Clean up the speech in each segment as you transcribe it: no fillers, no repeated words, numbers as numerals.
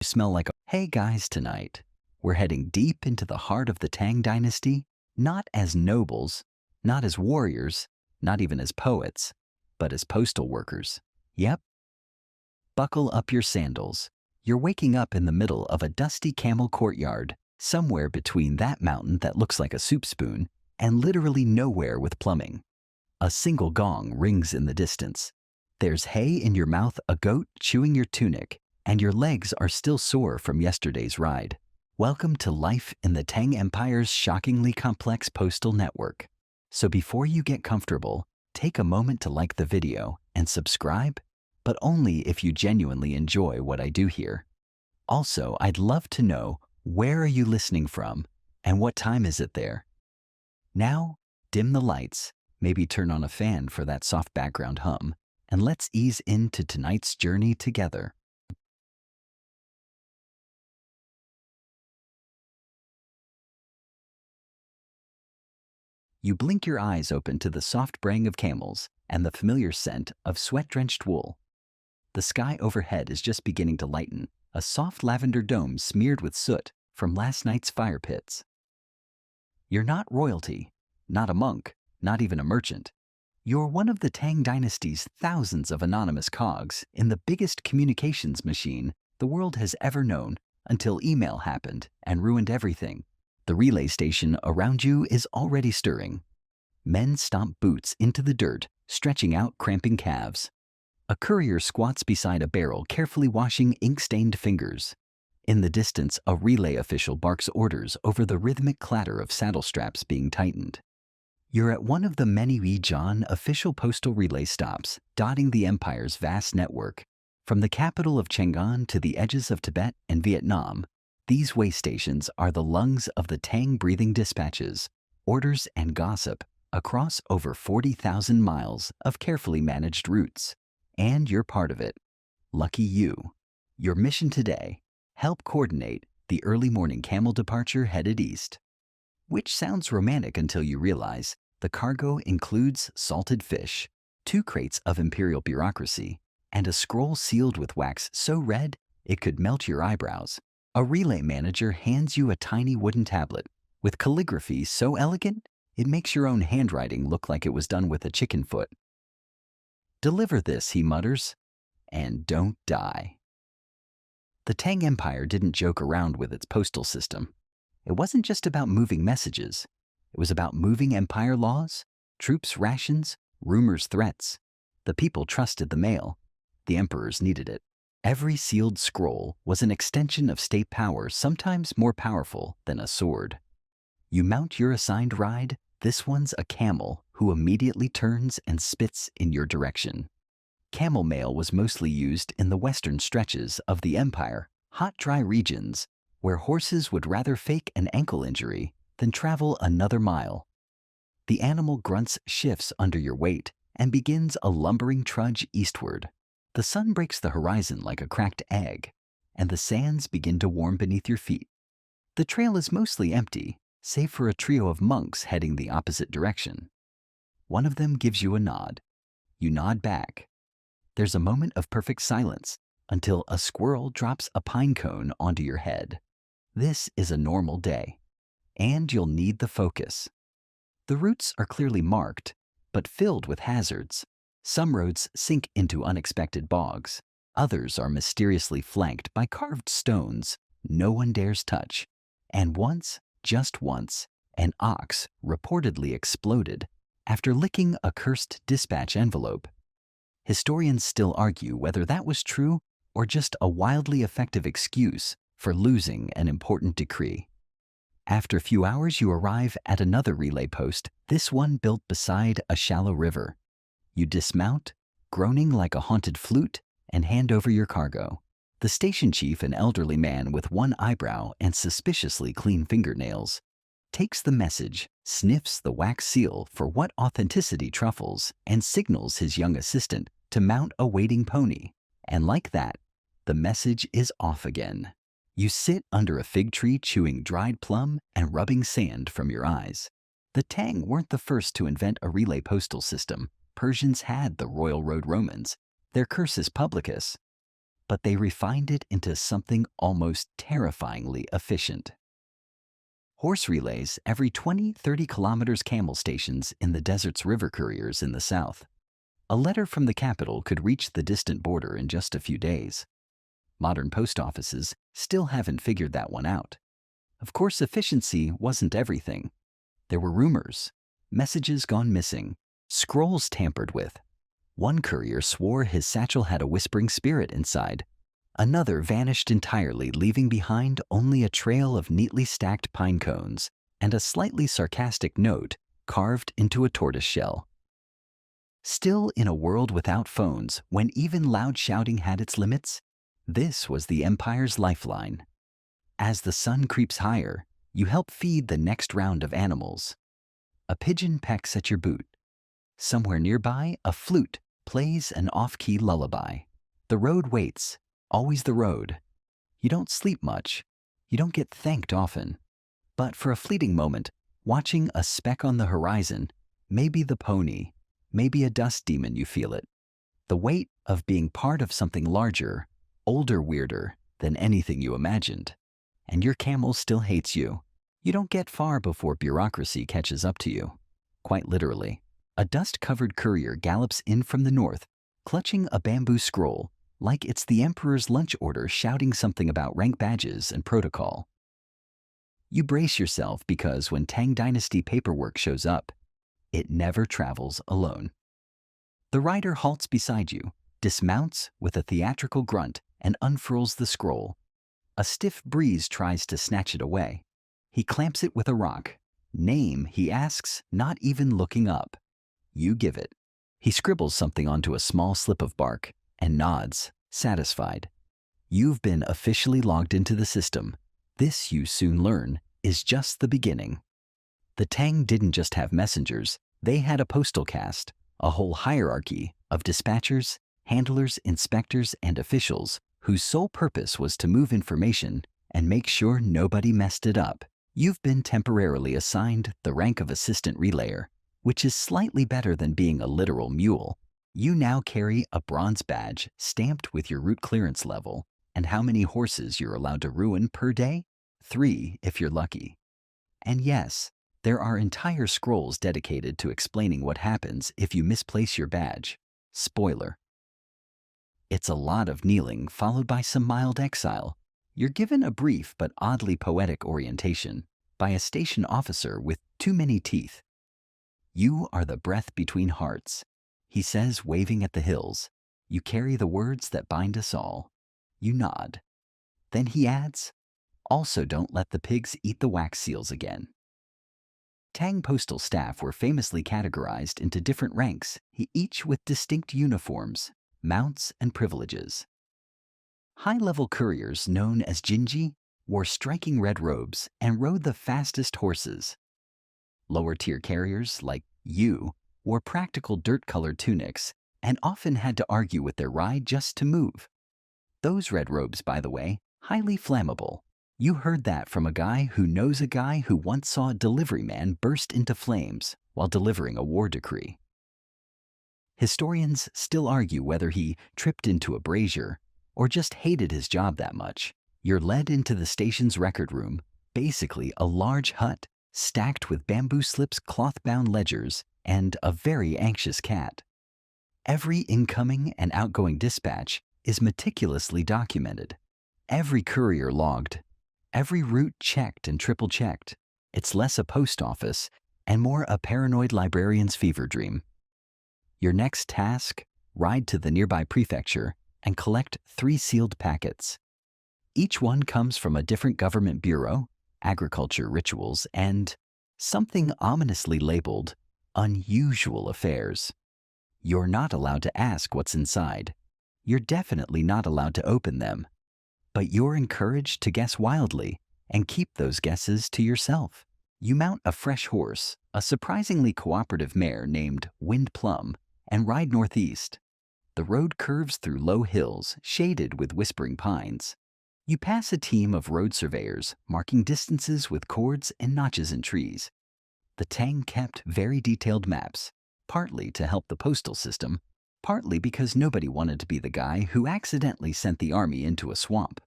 Smell like a... Hey guys, tonight we're heading deep into the heart of the Tang Dynasty, not as nobles, not as warriors, not even as poets, but as postal workers. Yep, buckle up your sandals. You're waking up in the middle of a dusty camel courtyard, somewhere between that mountain that looks like a soup spoon and literally nowhere with plumbing. A single gong rings in the distance. There's hay in your mouth, a goat chewing your tunic, and your legs are still sore from yesterday's ride. Welcome to life in the Tang Empire's shockingly complex postal network. So before you get comfortable, take a moment to like the video and subscribe, but only if you genuinely enjoy what I do here. Also, I'd love to know, where are you listening from and what time is it there? Now, dim the lights, maybe turn on a fan for that soft background hum, and let's ease into tonight's journey together. You blink your eyes open to the soft braying of camels and the familiar scent of sweat-drenched wool. The sky overhead is just beginning to lighten, a soft lavender dome smeared with soot from last night's fire pits. You're not royalty, not a monk, not even a merchant. You're one of the Tang Dynasty's thousands of anonymous cogs in the biggest communications machine the world has ever known, until email happened and ruined everything. The relay station around you is already stirring. Men stomp boots into the dirt, stretching out cramping calves. A courier squats beside a barrel, carefully washing ink-stained fingers. In the distance, a relay official barks orders over the rhythmic clatter of saddle straps being tightened. You're at one of the many Wujian official postal relay stops, dotting the empire's vast network. From the capital of Chang'an to the edges of Tibet and Vietnam, these way stations are the lungs of the Tang breathing dispatches, orders and gossip across over 40,000 miles of carefully managed routes. And you're part of it. Lucky you. Your mission today: help coordinate the early morning camel departure headed east. Which sounds romantic until you realize the cargo includes salted fish, 2 crates of imperial bureaucracy, and a scroll sealed with wax so red it could melt your eyebrows. A relay manager hands you a tiny wooden tablet with calligraphy so elegant it makes your own handwriting look like it was done with a chicken foot. Deliver this, he mutters, and don't die. The Tang Empire didn't joke around with its postal system. It wasn't just about moving messages. It was about moving empire laws, troops' rations, rumors, threats. The people trusted the mail. The emperors needed it. Every sealed scroll was an extension of state power, sometimes more powerful than a sword. You mount your assigned ride. This one's a camel who immediately turns and spits in your direction. Camel mail was mostly used in the western stretches of the empire, hot, dry regions where horses would rather fake an ankle injury than travel another mile. The animal grunts, shifts under your weight, and begins a lumbering trudge eastward. The sun breaks the horizon like a cracked egg, and the sands begin to warm beneath your feet. The trail is mostly empty, save for a trio of monks heading the opposite direction. One of them gives you a nod. You nod back. There's a moment of perfect silence until a squirrel drops a pine cone onto your head. This is a normal day, and you'll need the focus. The routes are clearly marked, but filled with hazards. Some roads sink into unexpected bogs. Others are mysteriously flanked by carved stones no one dares touch. And once, just once, an ox reportedly exploded after licking a cursed dispatch envelope. Historians still argue whether that was true or just a wildly effective excuse for losing an important decree. After a few hours, you arrive at another relay post, this one built beside a shallow river. You dismount, groaning like a haunted flute, and hand over your cargo. The station chief, an elderly man with one eyebrow and suspiciously clean fingernails, takes the message, sniffs the wax seal for what authenticity truffles, and signals his young assistant to mount a waiting pony. And like that, the message is off again. You sit under a fig tree chewing dried plum and rubbing sand from your eyes. The Tang weren't the first to invent a relay postal system. Persians had the Royal Road Romans, their cursus publicus. but they refined it into something almost terrifyingly efficient. Horse relays every 20-30 kilometers, camel stations in the desert's river couriers in the south. A letter from the capital could reach the distant border in just a few days. Modern post offices still haven't figured that one out. Of course, efficiency wasn't everything. There were rumors, messages gone missing, scrolls tampered with. One courier swore his satchel had a whispering spirit inside. Another vanished entirely, leaving behind only a trail of neatly stacked pine cones and a slightly sarcastic note carved into a tortoise shell. Still, in a world without phones, when even loud shouting had its limits, this was the Empire's lifeline. As the sun creeps higher, you help feed the next round of animals. A pigeon pecks at your boot. Somewhere nearby, a flute plays an off-key lullaby. The road waits, always the road. You don't sleep much. You don't get thanked often. But for a fleeting moment, watching a speck on the horizon, maybe the pony, maybe a dust demon, you feel it. The weight of being part of something larger, older, weirder than anything you imagined. And your camel still hates you. You don't get far before bureaucracy catches up to you. Quite literally, a dust-covered courier gallops in from the north, clutching a bamboo scroll, like it's the Emperor's lunch order shouting something about rank badges and protocol. You brace yourself because when Tang Dynasty paperwork shows up, it never travels alone. The rider halts beside you, dismounts with a theatrical grunt, and unfurls the scroll. A stiff breeze tries to snatch it away. He clamps it with a rock. Name, he asks, not even looking up. You give it. He scribbles something onto a small slip of bark and nods, satisfied. You've been officially logged into the system. This, you soon learn, is just the beginning. The Tang didn't just have messengers, they had a postal caste, a whole hierarchy of dispatchers, handlers, inspectors, and officials whose sole purpose was to move information and make sure nobody messed it up. You've been temporarily assigned the rank of assistant relayer, which is slightly better than being a literal mule. You now carry a bronze badge stamped with your route clearance level and how many horses you're allowed to ruin per day? 3 if you're lucky. And yes, there are entire scrolls dedicated to explaining what happens if you misplace your badge. Spoiler. It's a lot of kneeling followed by some mild exile. You're given a brief but oddly poetic orientation by a station officer with too many teeth. You are the breath between hearts, he says, waving at the hills. You carry the words that bind us all. You nod. Then he adds, also don't let the pigs eat the wax seals again. Tang postal staff were famously categorized into different ranks, each with distinct uniforms, mounts, and privileges. High-level couriers, known as Jinji, wore striking red robes and rode the fastest horses. Lower-tier carriers, like you, wore practical dirt-colored tunics and often had to argue with their ride just to move. Those red robes, by the way, highly flammable. You heard that from a guy who knows a guy who once saw a delivery man burst into flames while delivering a war decree. Historians still argue whether he tripped into a brazier or just hated his job that much. You're led into the station's record room, basically a large hut stacked with bamboo slips, cloth-bound ledgers, and a very anxious cat. Every incoming and outgoing dispatch is meticulously documented. Every courier logged. Every route checked and triple-checked. It's less a post office and more a paranoid librarian's fever dream. Your next task, ride to the nearby prefecture and collect 3 sealed packets. Each one comes from a different government bureau, agriculture rituals, and something ominously labeled unusual affairs. You're not allowed to ask what's inside. You're definitely not allowed to open them. But you're encouraged to guess wildly and keep those guesses to yourself. You mount a fresh horse, a surprisingly cooperative mare named Wind Plum, and ride northeast. The road curves through low hills shaded with whispering pines. You pass a team of road surveyors marking distances with cords and notches in trees. The Tang kept very detailed maps, partly to help the postal system, partly because nobody wanted to be the guy who accidentally sent the army into a swamp.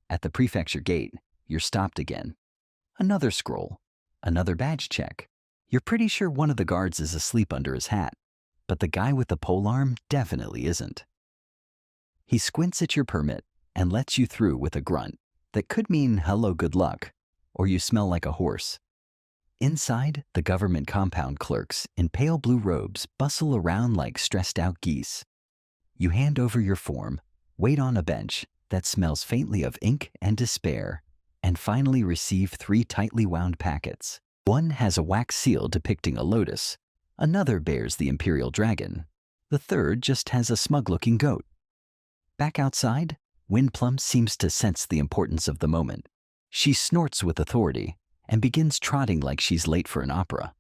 At the prefecture gate, you're stopped again. Another scroll, another badge check. You're pretty sure one of the guards is asleep under his hat, but the guy with the polearm definitely isn't. He squints at your permit and lets you through with a grunt that could mean hello good luck, or you smell like a horse. Inside, the government compound clerks in pale blue robes bustle around like stressed out geese. You hand over your form, wait on a bench that smells faintly of ink and despair, and finally receive 3 tightly wound packets. One has a wax seal depicting a lotus, another bears the imperial dragon, the third just has a smug-looking goat. Back outside, Windplum seems to sense the importance of the moment. She snorts with authority and begins trotting like she's late for an opera.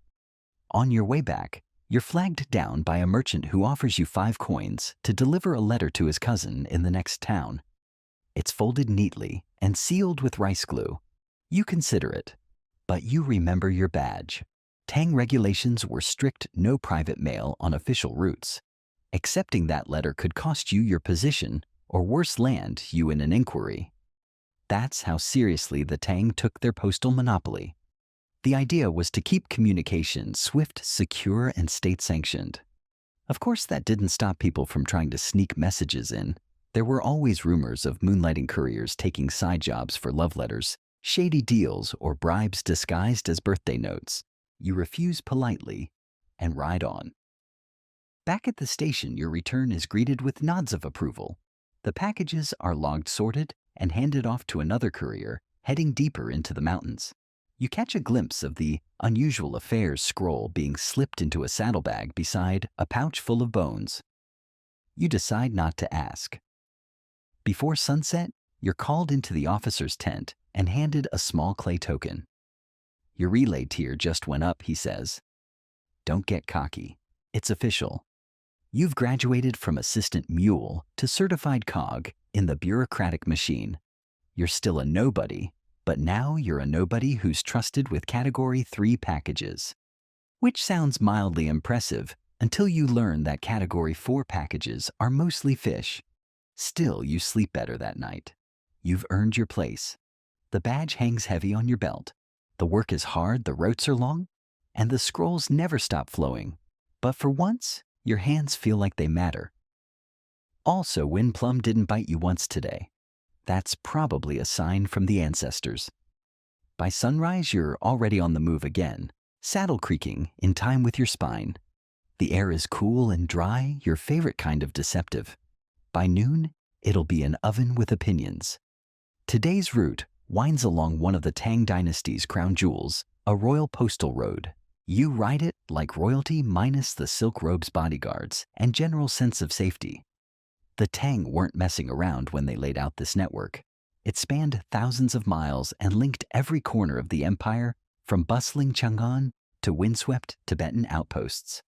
On your way back, you're flagged down by a merchant who offers you 5 coins to deliver a letter to his cousin in the next town. It's folded neatly and sealed with rice glue. You consider it, but you remember your badge. Tang regulations were strict no private mail on official routes. Accepting that letter could cost you your position or worse land you in an inquiry. That's how seriously the Tang took their postal monopoly. The idea was to keep communication swift, secure, and state-sanctioned. Of course, that didn't stop people from trying to sneak messages in. There were always rumors of moonlighting couriers taking side jobs for love letters, shady deals, or bribes disguised as birthday notes. You refuse politely and ride on. Back at the station, your return is greeted with nods of approval. The packages are logged, sorted, and handed off to another courier heading deeper into the mountains. You catch a glimpse of the unusual affairs scroll being slipped into a saddlebag beside a pouch full of bones. You decide not to ask. Before sunset, you're called into the officer's tent and handed a small clay token. Your relay tier just went up, he says. Don't get cocky. It's official. You've graduated from assistant mule to certified cog in the bureaucratic machine. You're still a nobody, but now you're a nobody who's trusted with Category 3 packages. Which sounds mildly impressive until you learn that Category 4 packages are mostly fish. Still, you sleep better that night. You've earned your place. The badge hangs heavy on your belt. The work is hard, the routes are long, and the scrolls never stop flowing. But for once, your hands feel like they matter. Also, Windplum didn't bite you once today. That's probably a sign from the ancestors. By sunrise, you're already on the move again, saddle creaking in time with your spine. The air is cool and dry, your favorite kind of deceptive. By noon, it'll be an oven with opinions. Today's route winds along one of the Tang Dynasty's crown jewels, a royal postal road. You ride it like royalty minus the silk robe's bodyguards and general sense of safety. The Tang weren't messing around when they laid out this network. It spanned thousands of miles and linked every corner of the empire, from bustling Chang'an to windswept Tibetan outposts.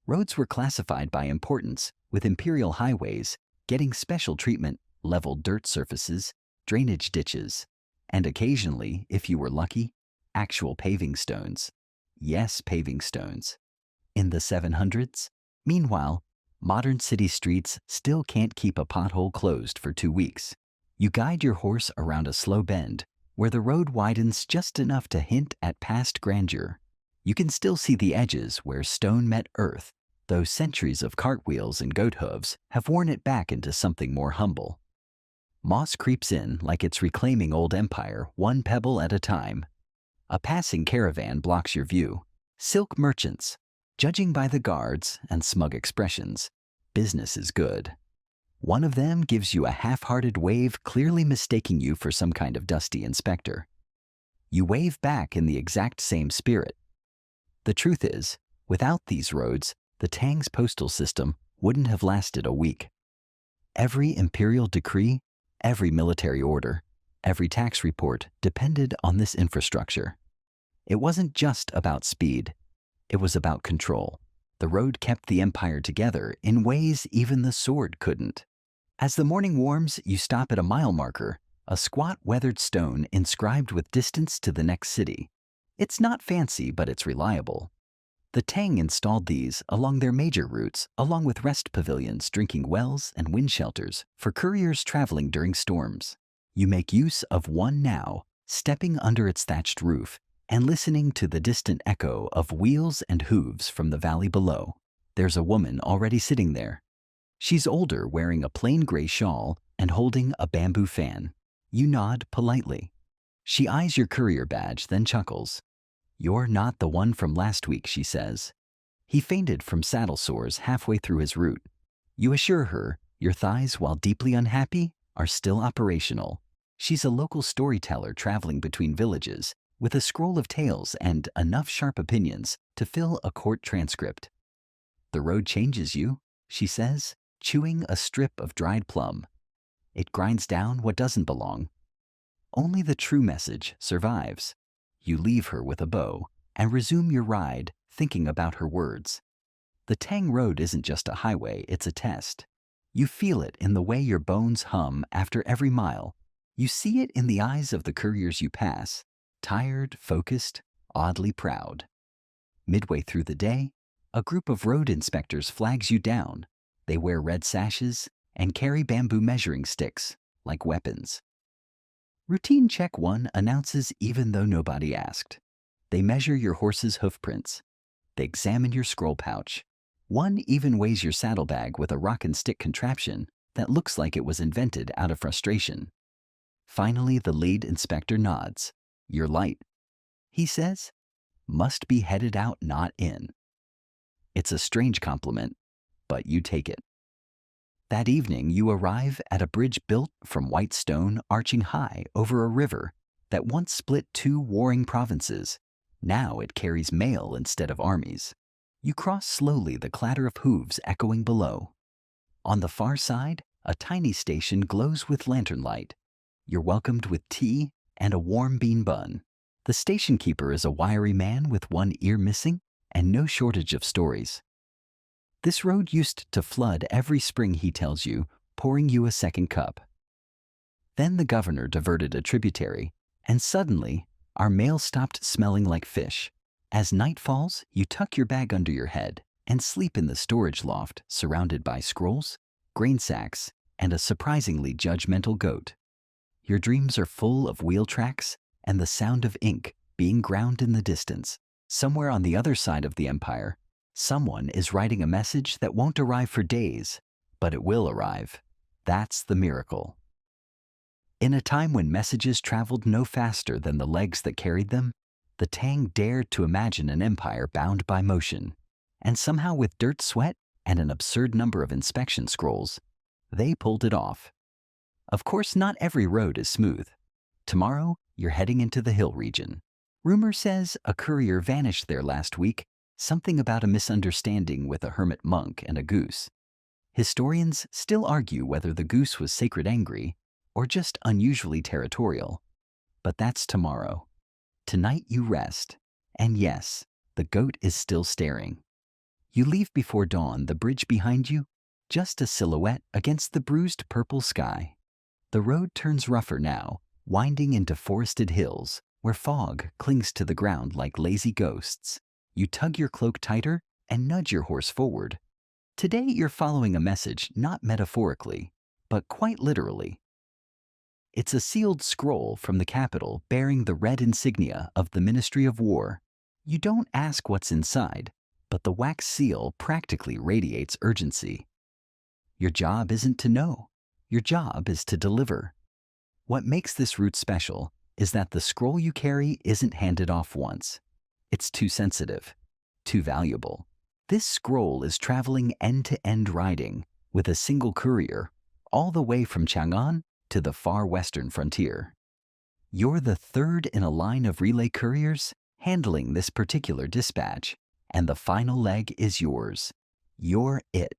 Roads were classified by importance, with imperial highways getting special treatment, leveled dirt surfaces, drainage ditches, and occasionally, if you were lucky, actual paving stones. Yes, paving stones. In the 700s, meanwhile, modern city streets still can't keep a pothole closed for 2 weeks. You guide your horse around a slow bend where the road widens just enough to hint at past grandeur. You can still see the edges where stone met earth, though centuries of cartwheels and goat hooves have worn it back into something more humble. Moss creeps in like it's reclaiming old empire, one pebble at a time. A passing caravan blocks your view. Silk merchants. Judging by the guards and smug expressions, business is good. One of them gives you a half-hearted wave, clearly mistaking you for some kind of dusty inspector. You wave back in the exact same spirit. The truth is, without these roads, the Tang's postal system wouldn't have lasted a week. Every imperial decree, every military order, every tax report depended on this infrastructure. It wasn't just about speed. It was about control. The road kept the empire together in ways even the sword couldn't. As the morning warms, you stop at a mile marker, a squat weathered stone inscribed with distance to the next city. It's not fancy, but it's reliable. The Tang installed these along their major routes, along with rest pavilions, drinking wells, and wind shelters for couriers traveling during storms. You make use of one now, stepping under its thatched roof and listening to the distant echo of wheels and hooves from the valley below. There's a woman already sitting there. She's older, wearing a plain gray shawl and holding a bamboo fan. You nod politely. She eyes your courier badge, then chuckles. "You're not the one from last week," she says. "He fainted from saddle sores halfway through his route." You assure her your thighs, while deeply unhappy, are still operational. She's a local storyteller traveling between villages with a scroll of tales and enough sharp opinions to fill a court transcript. "The road changes you," she says, chewing a strip of dried plum. "It grinds down what doesn't belong." Only the true message survives. You leave her with a bow and resume your ride, thinking about her words. The Tang Road isn't just a highway, it's a test. You feel it in the way your bones hum after every mile. You see it in the eyes of the couriers you pass, tired, focused, oddly proud. Midway through the day, a group of road inspectors flags you down. They wear red sashes and carry bamboo measuring sticks like weapons. Routine check 1 announces even though nobody asked. They measure your horse's hoof prints. They examine your scroll pouch. One even weighs your saddlebag with a rock and stick contraption that looks like it was invented out of frustration. Finally, the lead inspector nods. "You're light," he says. "Must be headed out, not in." It's a strange compliment, but you take it. That evening, you arrive at a bridge built from white stone arching high over a river that once split 2 warring provinces. Now it carries mail instead of armies. You cross slowly, the clatter of hooves echoing below. On the far side, a tiny station glows with lantern light. You're welcomed with tea and a warm bean bun. The station keeper is a wiry man with one ear missing and no shortage of stories. "This road used to flood every spring," he tells you, pouring you a second cup. "Then the governor diverted a tributary, and suddenly our mail stopped smelling like fish. As night falls, you tuck your bag under your head and sleep in the storage loft, surrounded by scrolls, grain sacks, and a surprisingly judgmental goat. Your dreams are full of wheel tracks and the sound of ink being ground in the distance. Somewhere on the other side of the empire, someone is writing a message that won't arrive for days, but it will arrive. That's the miracle." In a time when messages traveled no faster than the legs that carried them, the Tang dared to imagine an empire bound by motion. And somehow, with dirt, sweat, and an absurd number of inspection scrolls, they pulled it off. Of course, not every road is smooth. Tomorrow, you're heading into the hill region. Rumor says a courier vanished there last week, something about a misunderstanding with a hermit monk and a goose. Historians still argue whether the goose was sacred angry or just unusually territorial. But that's tomorrow. Tonight you rest. And yes, the goat is still staring. You leave before dawn, the bridge behind you, just a silhouette against the bruised purple sky. The road turns rougher now, winding into forested hills where fog clings to the ground like lazy ghosts. You tug your cloak tighter and nudge your horse forward. Today you're following a message not metaphorically, but quite literally. It's a sealed scroll from the capital bearing the red insignia of the Ministry of War. You don't ask what's inside, but the wax seal practically radiates urgency. Your job isn't to know. Your job is to deliver. What makes this route special is that the scroll you carry isn't handed off once. It's too sensitive, too valuable. This scroll is traveling end-to-end riding with a single courier, all the way from Chang'an to the far western frontier. You're the third in a line of relay couriers handling this particular dispatch, and the final leg is yours. You're it.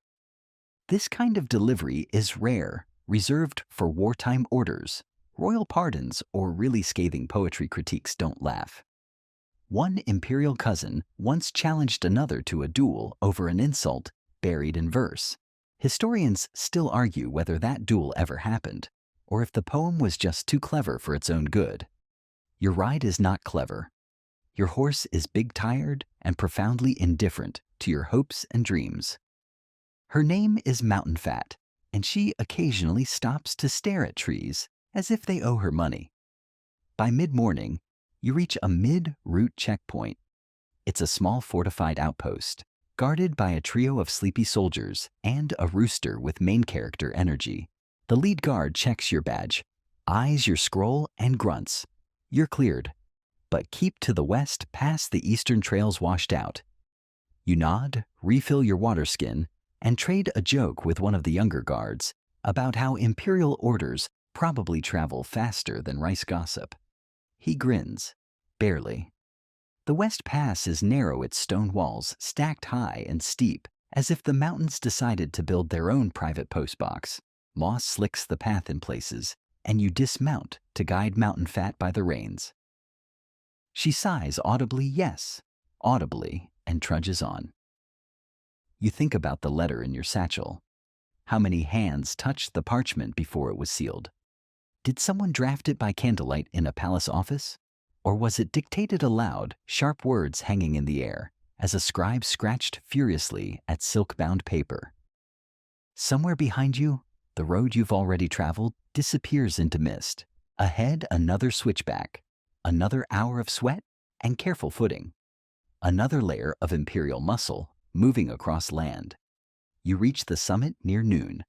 This kind of delivery is rare, reserved for wartime orders. Royal pardons or really scathing poetry critiques don't laugh. One imperial cousin once challenged another to a duel over an insult buried in verse. Historians still argue whether that duel ever happened, or if the poem was just too clever for its own good. Your ride is not clever. Your horse is big tired and profoundly indifferent to your hopes and dreams. Her name is Mountain Fat, and she occasionally stops to stare at trees as if they owe her money. By mid-morning, you reach a mid-route checkpoint. It's a small fortified outpost, guarded by a trio of sleepy soldiers and a rooster with main character energy. The lead guard checks your badge, eyes your scroll, and grunts. You're cleared, but keep to the west past the eastern trails washed out. You nod, refill your water skin, and trade a joke with one of the younger guards about how imperial orders probably travel faster than rice gossip. He grins, barely. The West Pass is narrow, its stone walls stacked high and steep, as if the mountains decided to build their own private postbox. Moss slicks the path in places, and you dismount to guide Mountain Fat by the reins. She sighs audibly, yes, audibly, and trudges on. You think about the letter in your satchel. How many hands touched the parchment before it was sealed? Did someone draft it by candlelight in a palace office? Or was it dictated aloud, sharp words hanging in the air, as a scribe scratched furiously at silk-bound paper? Somewhere behind you, the road you've already traveled disappears into mist. Ahead, another switchback, another hour of sweat and careful footing, another layer of imperial muscle moving across land. You reach the summit near noon.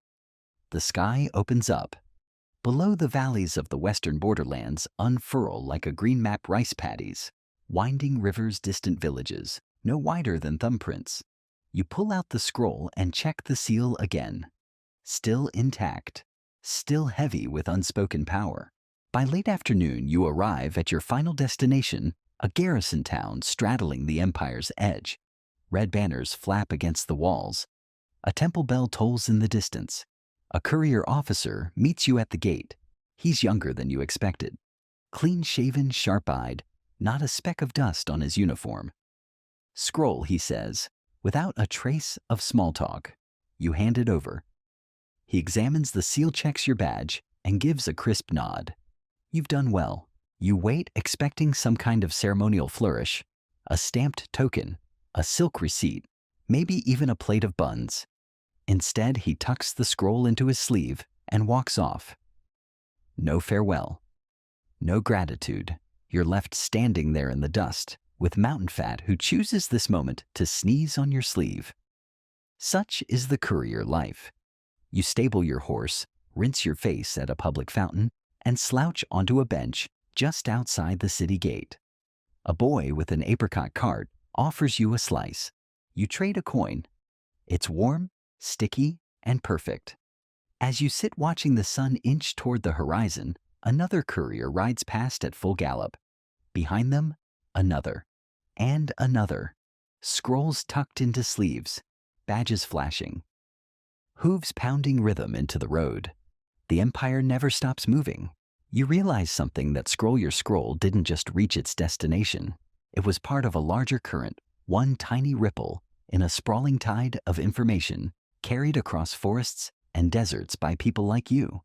The sky opens up. Below, the valleys of the western borderlands unfurl like a green map rice paddies, winding rivers, distant villages, no wider than thumbprints. You pull out the scroll and check the seal again. Still intact, still heavy with unspoken power. By late afternoon, you arrive at your final destination, a garrison town straddling the empire's edge. Red banners flap against the walls. A temple bell tolls in the distance. A courier officer meets you at the gate. He's younger than you expected. Clean-shaven, sharp-eyed, not a speck of dust on his uniform. Scroll, he says, without a trace of small talk. You hand it over. He examines the seal, checks your badge, and gives a crisp nod. You've done well. You wait, expecting some kind of ceremonial flourish, a stamped token, a silk receipt, maybe even a plate of buns. Instead, he tucks the scroll into his sleeve and walks off. No farewell. No gratitude. You're left standing there in the dust, with Mountain Fat, who chooses this moment to sneeze on your sleeve. Such is the courier life. You stable your horse, rinse your face at a public fountain, and slouch onto a bench just outside the city gate. A boy with an apricot cart offers you a slice. You trade a coin. It's warm, sticky, and perfect. As you sit watching the sun inch toward the horizon, another courier rides past at full gallop. Behind them, another, and another. Scrolls tucked into sleeves, badges flashing. Hooves pounding rhythm into the road. The empire never stops moving. You realize something, that your scroll didn't just reach its destination. It was part of a larger current, one tiny ripple in a sprawling tide of information carried across forests and deserts by people like you.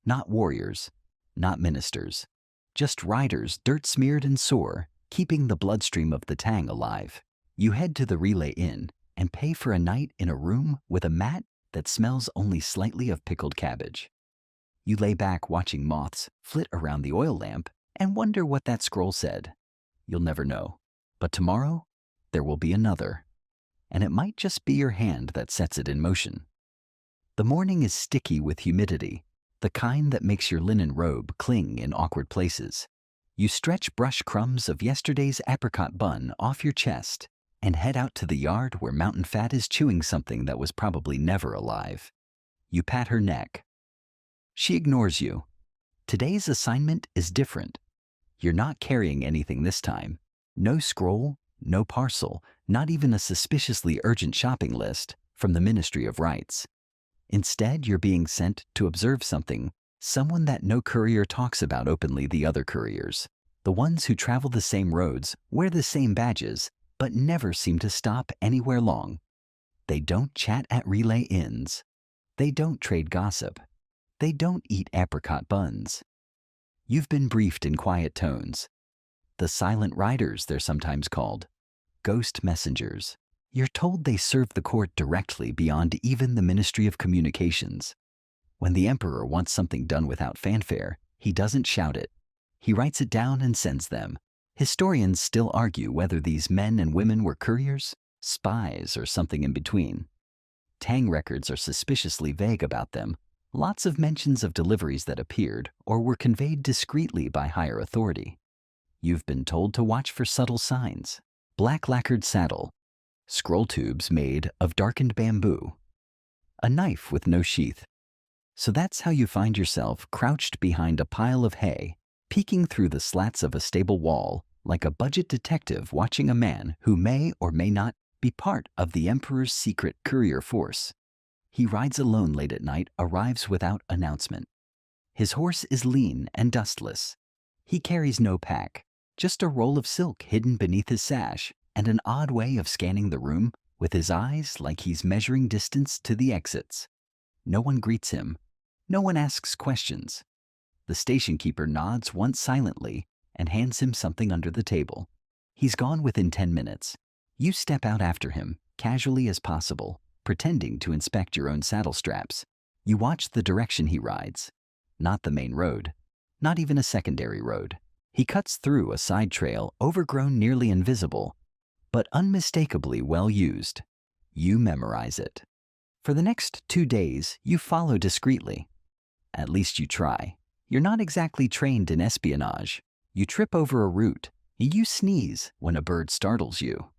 Not warriors, not ministers, just riders, dirt-smeared and sore, keeping the bloodstream of the Tang alive. You head to the Relay Inn and pay for a night in a room with a mat that smells only slightly of pickled cabbage. You lay back watching moths flit around the oil lamp and wonder what that scroll said. You'll never know. But tomorrow, there will be another. And it might just be your hand that sets it in motion. The morning is sticky with humidity, the kind that makes your linen robe cling in awkward places. You stretch brush crumbs of yesterday's apricot bun off your chest and head out to the yard where Mountain Fat is chewing something that was probably never alive. You pat her neck. She ignores you. Today's assignment is different. You're not carrying anything this time. No scroll, no parcel, not even a suspiciously urgent shopping list from the Ministry of Rights. Instead, you're being sent to observe something, someone that no courier talks about openly, the other couriers. The ones who travel the same roads, wear the same badges, but never seem to stop anywhere long. They don't chat at relay inns. They don't trade gossip. They don't eat apricot buns. You've been briefed in quiet tones. The silent riders, they're sometimes called. Ghost messengers. You're told they serve the court directly beyond even the Ministry of Communications. When the emperor wants something done without fanfare, he doesn't shout it. He writes it down and sends them. Historians still argue whether these men and women were couriers, spies, or something in between. Tang records are suspiciously vague about them. Lots of mentions of deliveries that appeared or were conveyed discreetly by higher authority. You've been told to watch for subtle signs. Black lacquered saddle. Scroll tubes made of darkened bamboo. A knife with no sheath. So that's how you find yourself crouched behind a pile of hay, peeking through the slats of a stable wall like a budget detective watching a man who may or may not be part of the emperor's secret courier force. He rides alone late at night, arrives without announcement. His horse is lean and dustless. He carries no pack, just a roll of silk hidden beneath his sash and an odd way of scanning the room with his eyes like he's measuring distance to the exits. No one greets him. No one asks questions. The station keeper nods once silently and hands him something under the table. He's gone within 10 minutes. You step out after him, casually as possible, pretending to inspect your own saddle straps. You watch the direction he rides. Not the main road. Not even a secondary road. He cuts through a side trail, overgrown, nearly invisible, but unmistakably well used. You memorize it. For the next 2 days, you follow discreetly. At least you try. You're not exactly trained in espionage. You trip over a root. You sneeze when a bird startles you.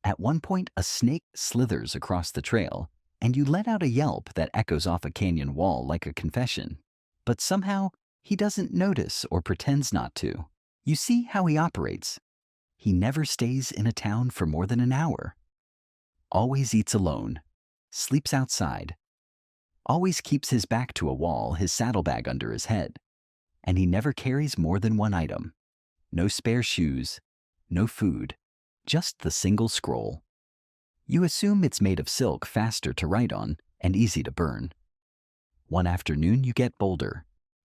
At one point, a snake slithers across the trail, and you let out a yelp that echoes off a canyon wall like a confession. But somehow, he doesn't notice or pretends not to. You see how he operates. He never stays in a town for more than an hour. Always eats alone. Sleeps outside. Always keeps his back to a wall, his saddlebag under his head. And he never carries more than one item. No spare shoes, no food, just the single scroll. You assume it's made of silk, faster to write on and easy to burn. One afternoon, you get bolder.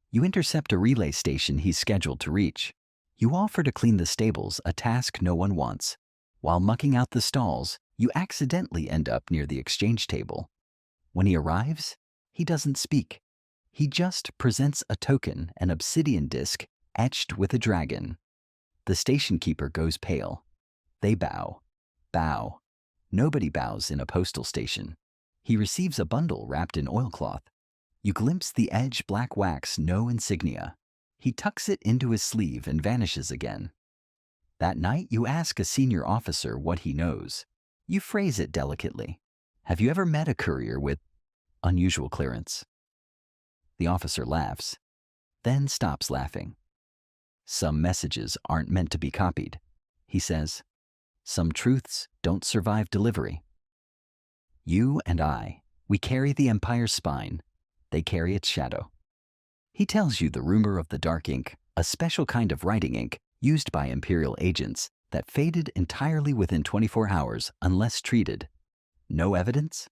You intercept a relay station he's scheduled to reach. You offer to clean the stables, a task no one wants. While mucking out the stalls, you accidentally end up near the exchange table. When he arrives, he doesn't speak. He just presents a token, an obsidian disc etched with a dragon. The station keeper goes pale. They bow. Bow. Nobody bows in a postal station. He receives a bundle wrapped in oilcloth. You glimpse the edge black wax, no insignia. He tucks it into his sleeve and vanishes again. That night, you ask a senior officer what he knows. You phrase it delicately. Have you ever met a courier with unusual clearance? The officer laughs, then stops laughing. Some messages aren't meant to be copied, he says. Some truths don't survive delivery. You and I, we carry the empire's spine. They carry its shadow. He tells you the rumor of the dark ink, a special kind of writing ink used by imperial agents that faded entirely within 24 hours unless treated. No evidence,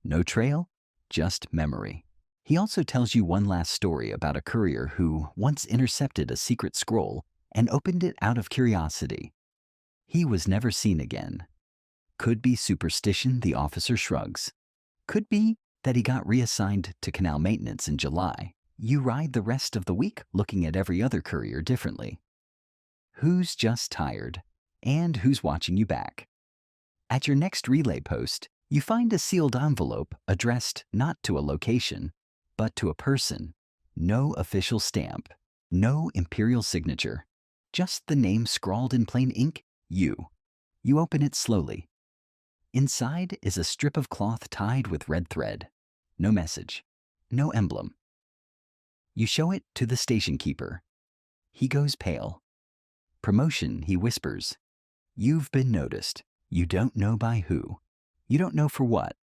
no trail, just memory. He also tells you one last story about a courier who once intercepted a secret scroll and opened it out of curiosity. He was never seen again. Could be superstition, the officer shrugs. Could be that he got reassigned to canal maintenance in July. You ride the rest of the week looking at every other courier differently. Who's just tired? And who's watching you back? At your next relay post, you find a sealed envelope addressed not to a location, but to a person. No official stamp, no imperial signature, just the name scrawled in plain ink, you. You open it slowly. Inside is a strip of cloth tied with red thread. No message, no emblem. You show it to the station keeper. He goes pale. Promotion, he whispers. You've been noticed. You don't know by who. You don't know for what.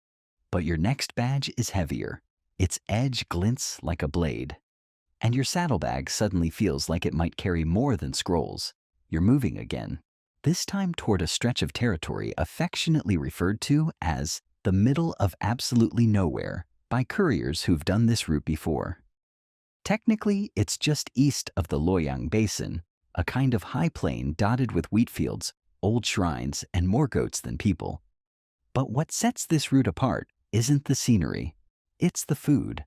But your next badge is heavier. Its edge glints like a blade. And your saddlebag suddenly feels like it might carry more than scrolls. You're moving again. This time toward a stretch of territory affectionately referred to as the middle of absolutely nowhere by couriers who've done this route before. Technically, it's just east of the Loyang Basin, a kind of high plain dotted with wheat fields, old shrines, and more goats than people. But what sets this route apart isn't the scenery, it's the food.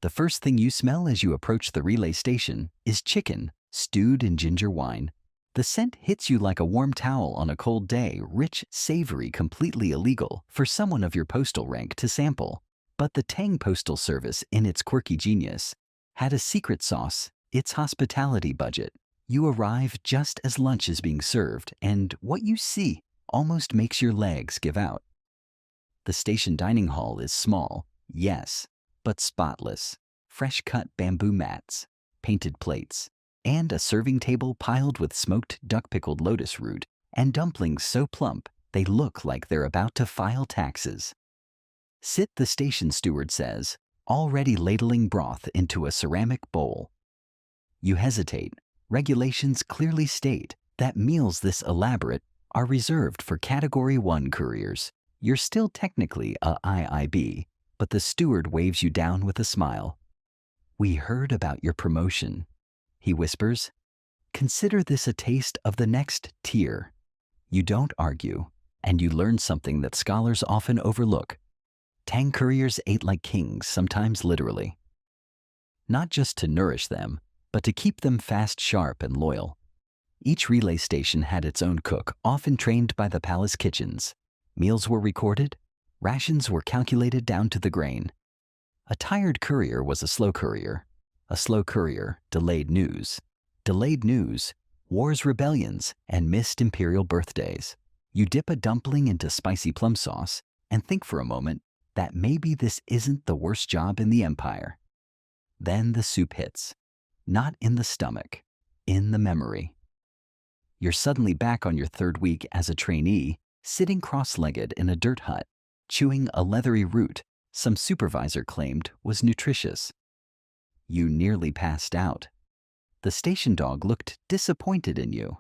The first thing you smell as you approach the relay station is chicken, stewed in ginger wine. The scent hits you like a warm towel on a cold day, rich, savory, completely illegal for someone of your postal rank to sample. But the Tang Postal Service, in its quirky genius, had a secret sauce, its hospitality budget. You arrive just as lunch is being served, and what you see almost makes your legs give out. The station dining hall is small, yes, but spotless. Fresh-cut bamboo mats, painted plates, and a serving table piled with smoked duck-pickled lotus root and dumplings so plump they look like they're about to file taxes. Sit, the station steward says, already ladling broth into a ceramic bowl. You hesitate. Regulations clearly state that meals this elaborate are reserved for Category 1 couriers. You're still technically a IIB, but the steward waves you down with a smile. "We heard about your promotion," he whispers. "Consider this a taste of the next tier." You don't argue, and you learn something that scholars often overlook. Tang couriers ate like kings, sometimes literally. Not just to nourish them, but to keep them fast, sharp, and loyal. Each relay station had its own cook, often trained by the palace kitchens. Meals were recorded, rations were calculated down to the grain. A tired courier was a slow courier. A slow courier, delayed news. Delayed news, wars, rebellions, and missed imperial birthdays. You dip a dumpling into spicy plum sauce and think for a moment that maybe this isn't the worst job in the empire. Then the soup hits. Not in the stomach, in the memory. You're suddenly back on your third week as a trainee, sitting cross-legged in a dirt hut, chewing a leathery root some supervisor claimed was nutritious. You nearly passed out. The station dog looked disappointed in you.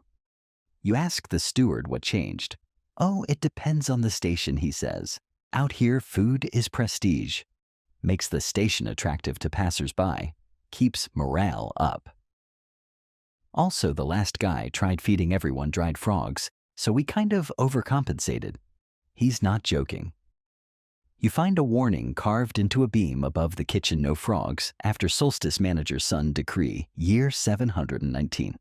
You ask the steward what changed. "Oh, it depends on the station," he says. "Out here, food is prestige. Makes the station attractive to passers-by. Keeps morale up." Also, the last guy tried feeding everyone dried frogs, so we kind of overcompensated. He's not joking. You find a warning carved into a beam above the kitchen: "No frogs," after Solstice Manager's Son Decree, year 719.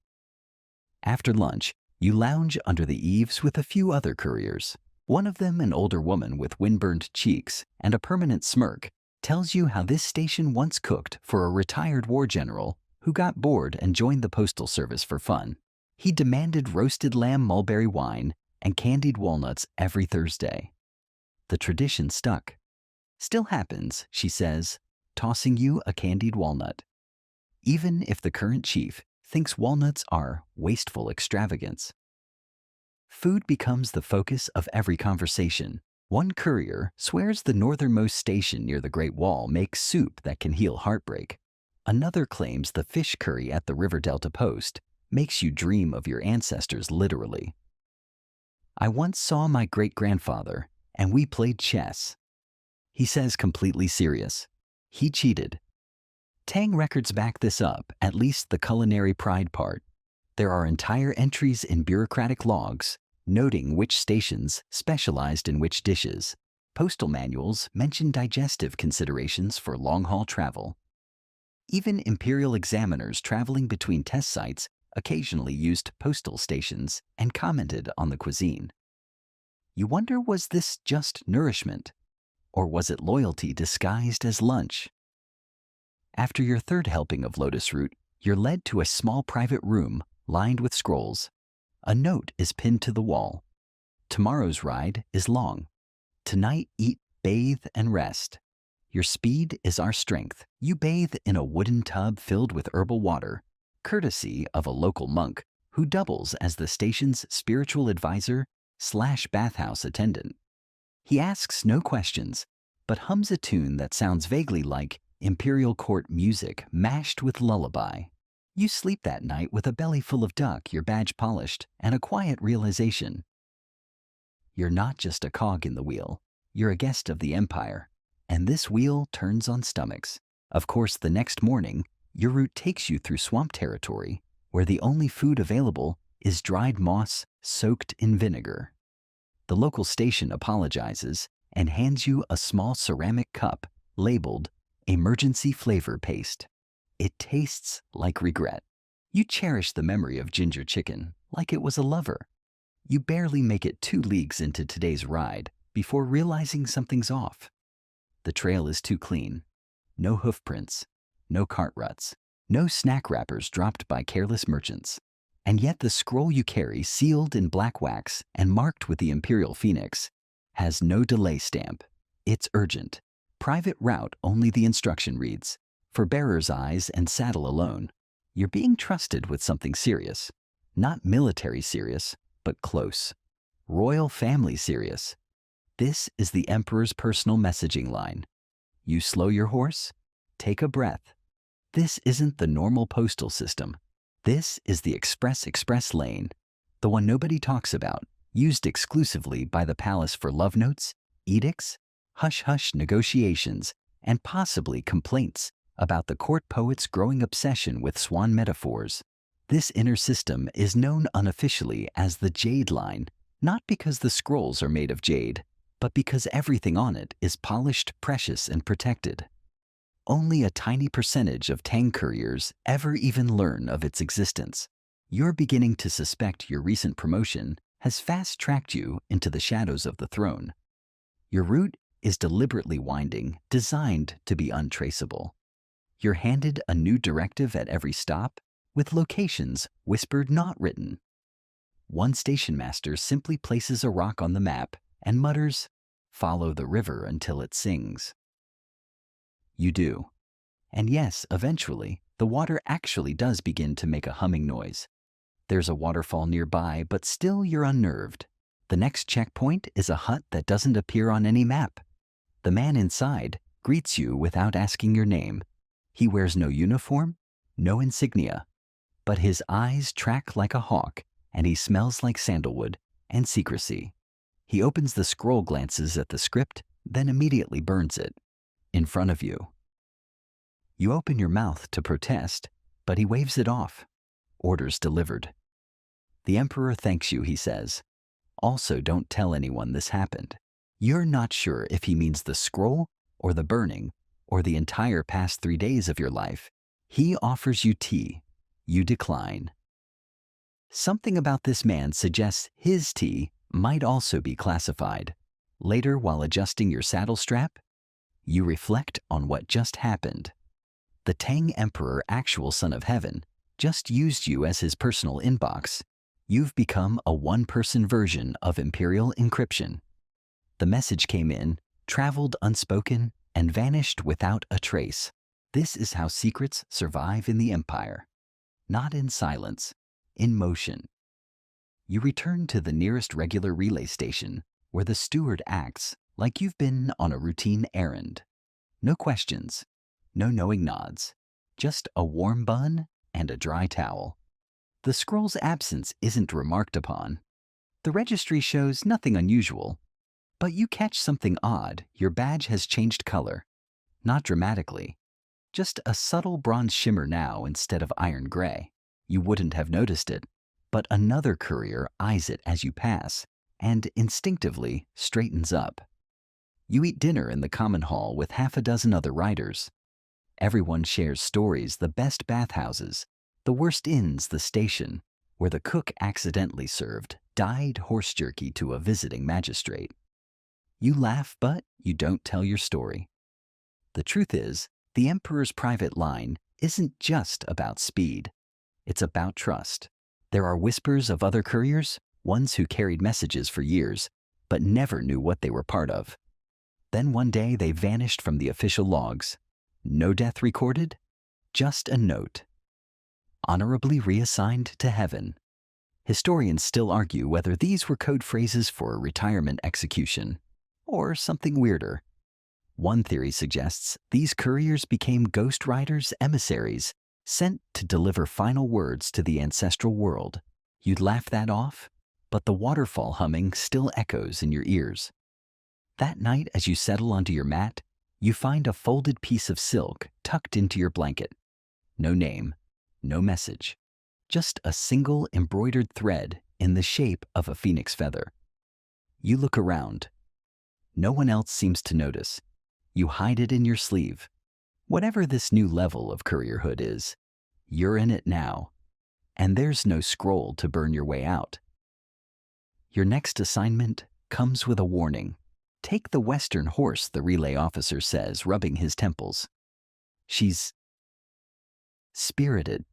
After lunch, you lounge under the eaves with a few other couriers. One of them, an older woman with windburned cheeks and a permanent smirk, tells you how this station once cooked for a retired war general who got bored and joined the postal service for fun. He demanded roasted lamb mulberry wine and candied walnuts every Thursday. The tradition stuck. "Still happens," she says, tossing you a candied walnut. Even if the current chief thinks walnuts are wasteful extravagance. Food becomes the focus of every conversation. One courier swears the northernmost station near the Great Wall makes soup that can heal heartbreak. Another claims the fish curry at the River Delta Post makes you dream of your ancestors literally. "I once saw my great-grandfather, and we played chess," he says, completely serious. He cheated. Tang records back this up, at least the culinary pride part. There are entire entries in bureaucratic logs noting which stations specialized in which dishes. Postal manuals mention digestive considerations for long-haul travel. Even imperial examiners traveling between test sites occasionally used postal stations and commented on the cuisine. You wonder, was this just nourishment? Or was it loyalty disguised as lunch? After your third helping of lotus root, you're led to a small private room lined with scrolls. A note is pinned to the wall. Tomorrow's ride is long. Tonight, eat, bathe, and rest. Your speed is our strength. You bathe in a wooden tub filled with herbal water, courtesy of a local monk who doubles as the station's spiritual advisor / bathhouse attendant. He asks no questions, but hums a tune that sounds vaguely like imperial court music mashed with lullaby. You sleep that night with a belly full of duck, your badge polished, and a quiet realization. You're not just a cog in the wheel. You're a guest of the empire, and this wheel turns on stomachs. Of course, the next morning, your route takes you through swamp territory, where the only food available is dried moss soaked in vinegar. The local station apologizes and hands you a small ceramic cup labeled emergency flavor paste. It tastes like regret. You cherish the memory of ginger chicken like it was a lover. You barely make it 2 leagues into today's ride before realizing something's off. The trail is too clean. No hoof prints, no cart ruts, no snack wrappers dropped by careless merchants. And yet the scroll you carry, sealed in black wax and marked with the Imperial Phoenix, has no delay stamp. It's urgent. Private route only, the instruction reads. For bearer's eyes and saddle alone. You're being trusted with something serious. Not military serious, but close. Royal family serious. This is the Emperor's personal messaging line. You slow your horse? Take a breath. This isn't the normal postal system. This is the express lane, the one nobody talks about, used exclusively by the palace for love notes, edicts, hush-hush negotiations, and possibly complaints about the court poet's growing obsession with swan metaphors. This inner system is known unofficially as the Jade Line, not because the scrolls are made of jade, but because everything on it is polished, precious, and protected. Only a tiny percentage of Tang couriers ever even learn of its existence. You're beginning to suspect your recent promotion has fast-tracked you into the shadows of the throne. Your route is deliberately winding, designed to be untraceable. You're handed a new directive at every stop, with locations whispered, not written. One station master simply places a rock on the map and mutters, "Follow the river until it sings." You do. And yes, eventually, the water actually does begin to make a humming noise. There's a waterfall nearby, but still you're unnerved. The next checkpoint is a hut that doesn't appear on any map. The man inside greets you without asking your name. He wears no uniform, no insignia, but his eyes track like a hawk, and he smells like sandalwood and secrecy. He opens the scroll, glances at the script, then immediately burns it in front of you. You open your mouth to protest, but he waves it off. Orders delivered. The Emperor thanks you, he says. Also, don't tell anyone this happened. You're not sure if he means the scroll or the burning or the entire past 3 days of your life. He offers you tea. You decline. Something about this man suggests his tea might also be classified. Later, while adjusting your saddle strap, you reflect on what just happened. The Tang Emperor, actual son of heaven, just used you as his personal inbox. You've become a one-person version of Imperial encryption. The message came in, traveled unspoken, and vanished without a trace. This is how secrets survive in the Empire. Not in silence, in motion. You return to the nearest regular relay station, where the steward acts like you've been on a routine errand. No questions, no knowing nods, just a warm bun and a dry towel. The scroll's absence isn't remarked upon. The registry shows nothing unusual, but you catch something odd. Your badge has changed color. Not dramatically, just a subtle bronze shimmer now instead of iron gray. You wouldn't have noticed it, but another courier eyes it as you pass and instinctively straightens up. You eat dinner in the common hall with half a dozen other riders. Everyone shares stories, the best bathhouses, the worst inns, the station, where the cook accidentally served dyed horse jerky to a visiting magistrate. You laugh, but you don't tell your story. The truth is, the Emperor's private line isn't just about speed. It's about trust. There are whispers of other couriers, ones who carried messages for years, but never knew what they were part of. Then one day they vanished from the official logs. No death recorded, just a note. Honorably reassigned to heaven. Historians still argue whether these were code phrases for a retirement execution, or something weirder. One theory suggests these couriers became ghost riders, emissaries, sent to deliver final words to the ancestral world. You'd laugh that off, but the waterfall humming still echoes in your ears. That night, as you settle onto your mat, you find a folded piece of silk tucked into your blanket. No name, no message, just a single embroidered thread in the shape of a phoenix feather. You look around. No one else seems to notice. You hide it in your sleeve. Whatever this new level of courierhood is, you're in it now, and there's no scroll to burn your way out. Your next assignment comes with a warning. Take the Western horse, the relay officer says, rubbing his temples. She's spirited.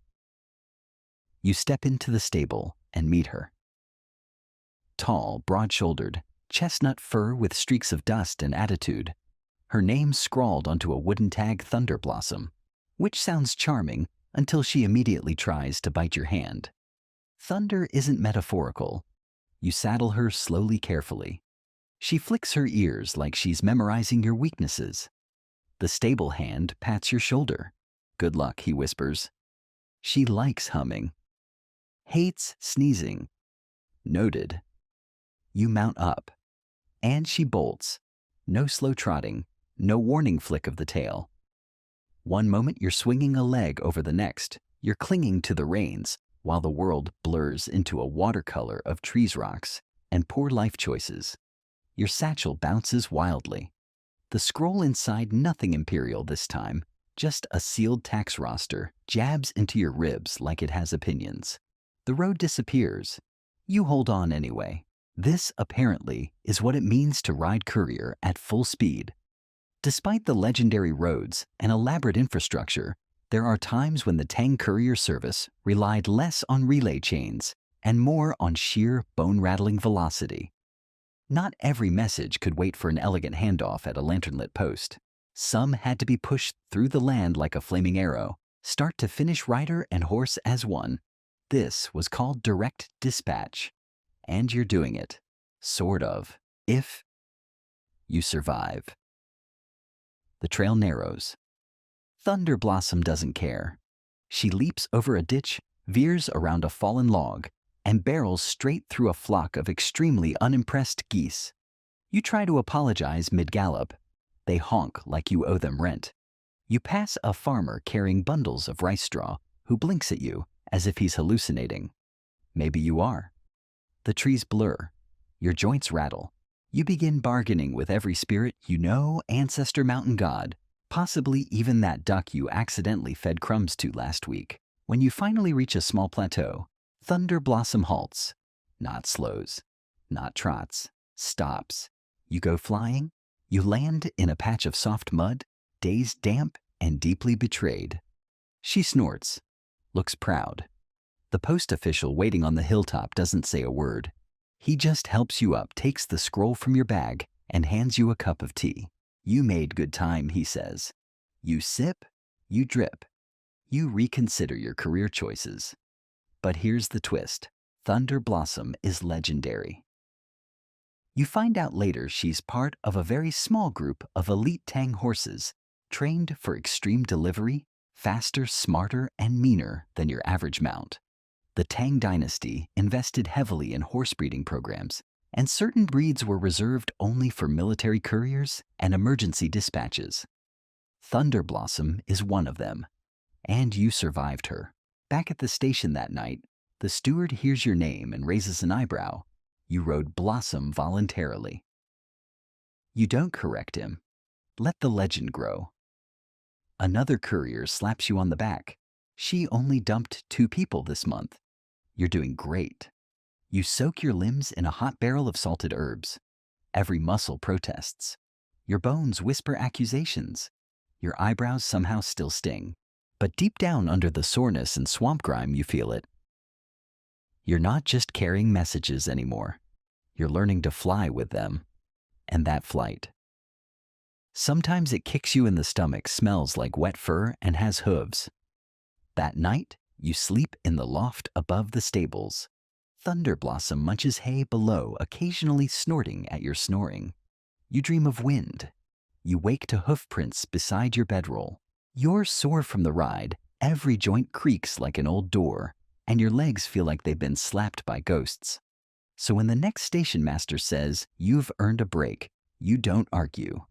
You step into the stable and meet her. Tall, broad-shouldered, chestnut fur with streaks of dust and attitude. Her name scrawled onto a wooden tag, Thunder Blossom, which sounds charming until she immediately tries to bite your hand. Thunder isn't metaphorical. You saddle her slowly, carefully. She flicks her ears like she's memorizing your weaknesses. The stable hand pats your shoulder. Good luck, he whispers. She likes humming. Hates sneezing. Noted. You mount up. And she bolts. No slow trotting. No warning flick of the tail. One moment you're swinging a leg over the next. You're clinging to the reins while the world blurs into a watercolor of trees, rocks, and poor life choices. Your satchel bounces wildly. The scroll inside, nothing imperial this time, just a sealed tax roster, jabs into your ribs like it has opinions. The road disappears. You hold on anyway. This, apparently, is what it means to ride courier at full speed. Despite the legendary roads and elaborate infrastructure, there are times when the Tang courier service relied less on relay chains and more on sheer bone-rattling velocity. Not every message could wait for an elegant handoff at a lantern-lit post. Some had to be pushed through the land like a flaming arrow, start to finish, rider and horse as one. This was called direct dispatch. And you're doing it. Sort of. If you survive. The trail narrows. Thunder Blossom doesn't care. She leaps over a ditch, veers around a fallen log, and barrels straight through a flock of extremely unimpressed geese. You try to apologize mid-gallop. They honk like you owe them rent. You pass a farmer carrying bundles of rice straw who blinks at you as if he's hallucinating. Maybe you are. The trees blur. Your joints rattle. You begin bargaining with every spirit you know, ancestor, mountain god, possibly even that duck you accidentally fed crumbs to last week. When you finally reach a small plateau, Thunder Blossom halts. Not slows. Not trots. Stops. You go flying. You land in a patch of soft mud, dazed, damp, and deeply betrayed. She snorts. Looks proud. The post official waiting on the hilltop doesn't say a word. He just helps you up, takes the scroll from your bag, and hands you a cup of tea. You made good time, he says. You sip, you drip. You reconsider your career choices. But here's the twist. Thunder Blossom is legendary. You find out later she's part of a very small group of elite Tang horses, trained for extreme delivery, faster, smarter, and meaner than your average mount. The Tang Dynasty invested heavily in horse breeding programs, and certain breeds were reserved only for military couriers and emergency dispatches. Thunder Blossom is one of them, and you survived her. Back at the station that night, the steward hears your name and raises an eyebrow. You rode Blossom voluntarily. You don't correct him. Let the legend grow. Another courier slaps you on the back. She only dumped 2 people this month. You're doing great. You soak your limbs in a hot barrel of salted herbs. Every muscle protests. Your bones whisper accusations. Your eyebrows somehow still sting. But deep down under the soreness and swamp grime, you feel it. You're not just carrying messages anymore. You're learning to fly with them. And that flight. Sometimes it kicks you in the stomach, smells like wet fur, and has hooves. That night, you sleep in the loft above the stables. Thunder Blossom munches hay below, occasionally snorting at your snoring. You dream of wind. You wake to hoof prints beside your bedroll. You're sore from the ride. Every joint creaks like an old door, and your legs feel like they've been slapped by ghosts. So when the next station master says you've earned a break, you don't argue.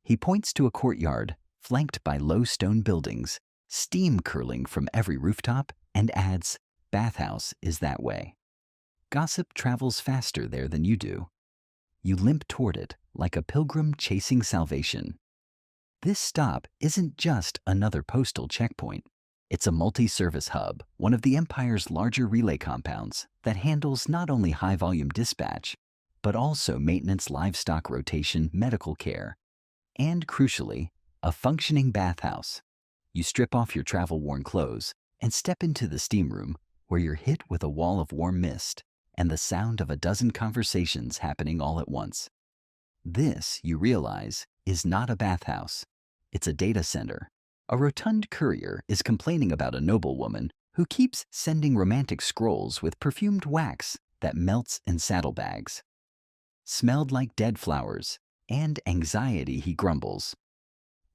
He points to a courtyard flanked by low stone buildings, steam curling from every rooftop, and adds, bathhouse is that way. Gossip travels faster there than you do. You limp toward it like a pilgrim chasing salvation. This stop isn't just another postal checkpoint. It's a multi-service hub, one of the Empire's larger relay compounds that handles not only high-volume dispatch, but also maintenance, livestock rotation, medical care, and crucially, a functioning bathhouse. You strip off your travel-worn clothes and step into the steam room where you're hit with a wall of warm mist and the sound of a dozen conversations happening all at once. This, you realize, is not a bathhouse. It's a data center. A rotund courier is complaining about a noblewoman who keeps sending romantic scrolls with perfumed wax that melts in saddlebags. Smelled like dead flowers and anxiety, he grumbles.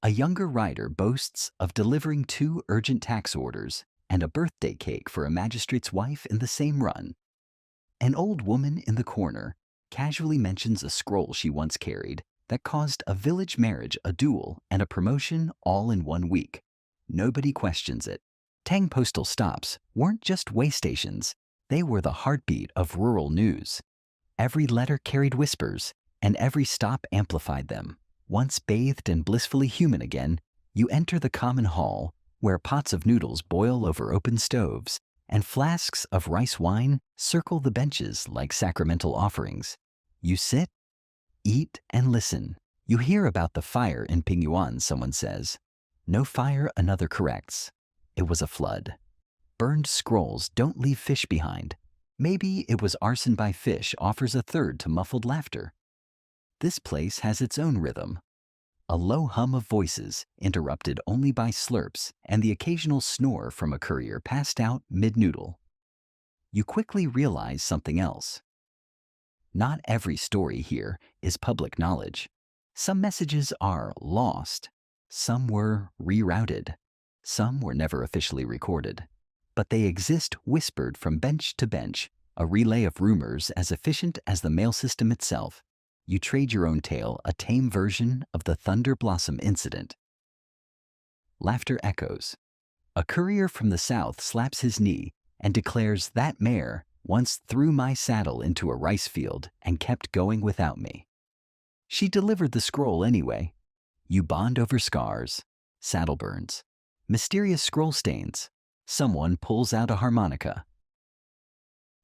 A younger rider boasts of delivering 2 urgent tax orders and a birthday cake for a magistrate's wife in the same run. An old woman in the corner casually mentions a scroll she once carried that caused a village marriage, a duel, and a promotion all in 1 week. Nobody questions it. Tang postal stops weren't just way stations. They were the heartbeat of rural news. Every letter carried whispers, and every stop amplified them. Once bathed and blissfully human again, you enter the common hall, where pots of noodles boil over open stoves, and flasks of rice wine circle the benches like sacramental offerings. You sit, eat, and listen. You hear about the fire in Pingyuan, someone says. No fire, another corrects. It was a flood. Burned scrolls don't leave fish behind. Maybe it was arson by fish offers a third to muffled laughter. This place has its own rhythm. A low hum of voices, interrupted only by slurps and the occasional snore from a courier passed out mid-noodle. You quickly realize something else. Not every story here is public knowledge. Some messages are lost. Some were rerouted. Some were never officially recorded. But they exist whispered from bench to bench, a relay of rumors as efficient as the mail system itself. You trade your own tale, a tame version of the Thunder Blossom incident. Laughter echoes. A courier from the south slaps his knee and declares that mare once threw my saddle into a rice field and kept going without me. She delivered the scroll anyway. You bond over scars, saddle burns, mysterious scroll stains. Someone pulls out a harmonica.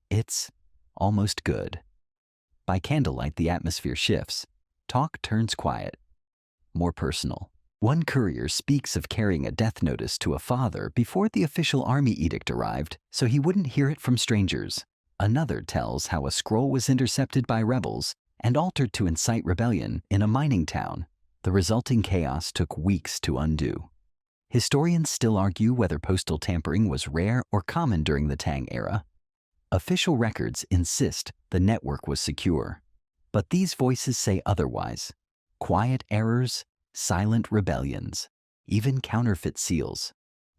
It's almost good. By candlelight, the atmosphere shifts. Talk turns quiet, more personal. One courier speaks of carrying a death notice to a father before the official army edict arrived, so he wouldn't hear it from strangers. Another tells how a scroll was intercepted by rebels and altered to incite rebellion in a mining town. The resulting chaos took weeks to undo. Historians still argue whether postal tampering was rare or common during the Tang era. Official records insist the network was secure, but these voices say otherwise. Quiet errors, silent rebellions, even counterfeit seals.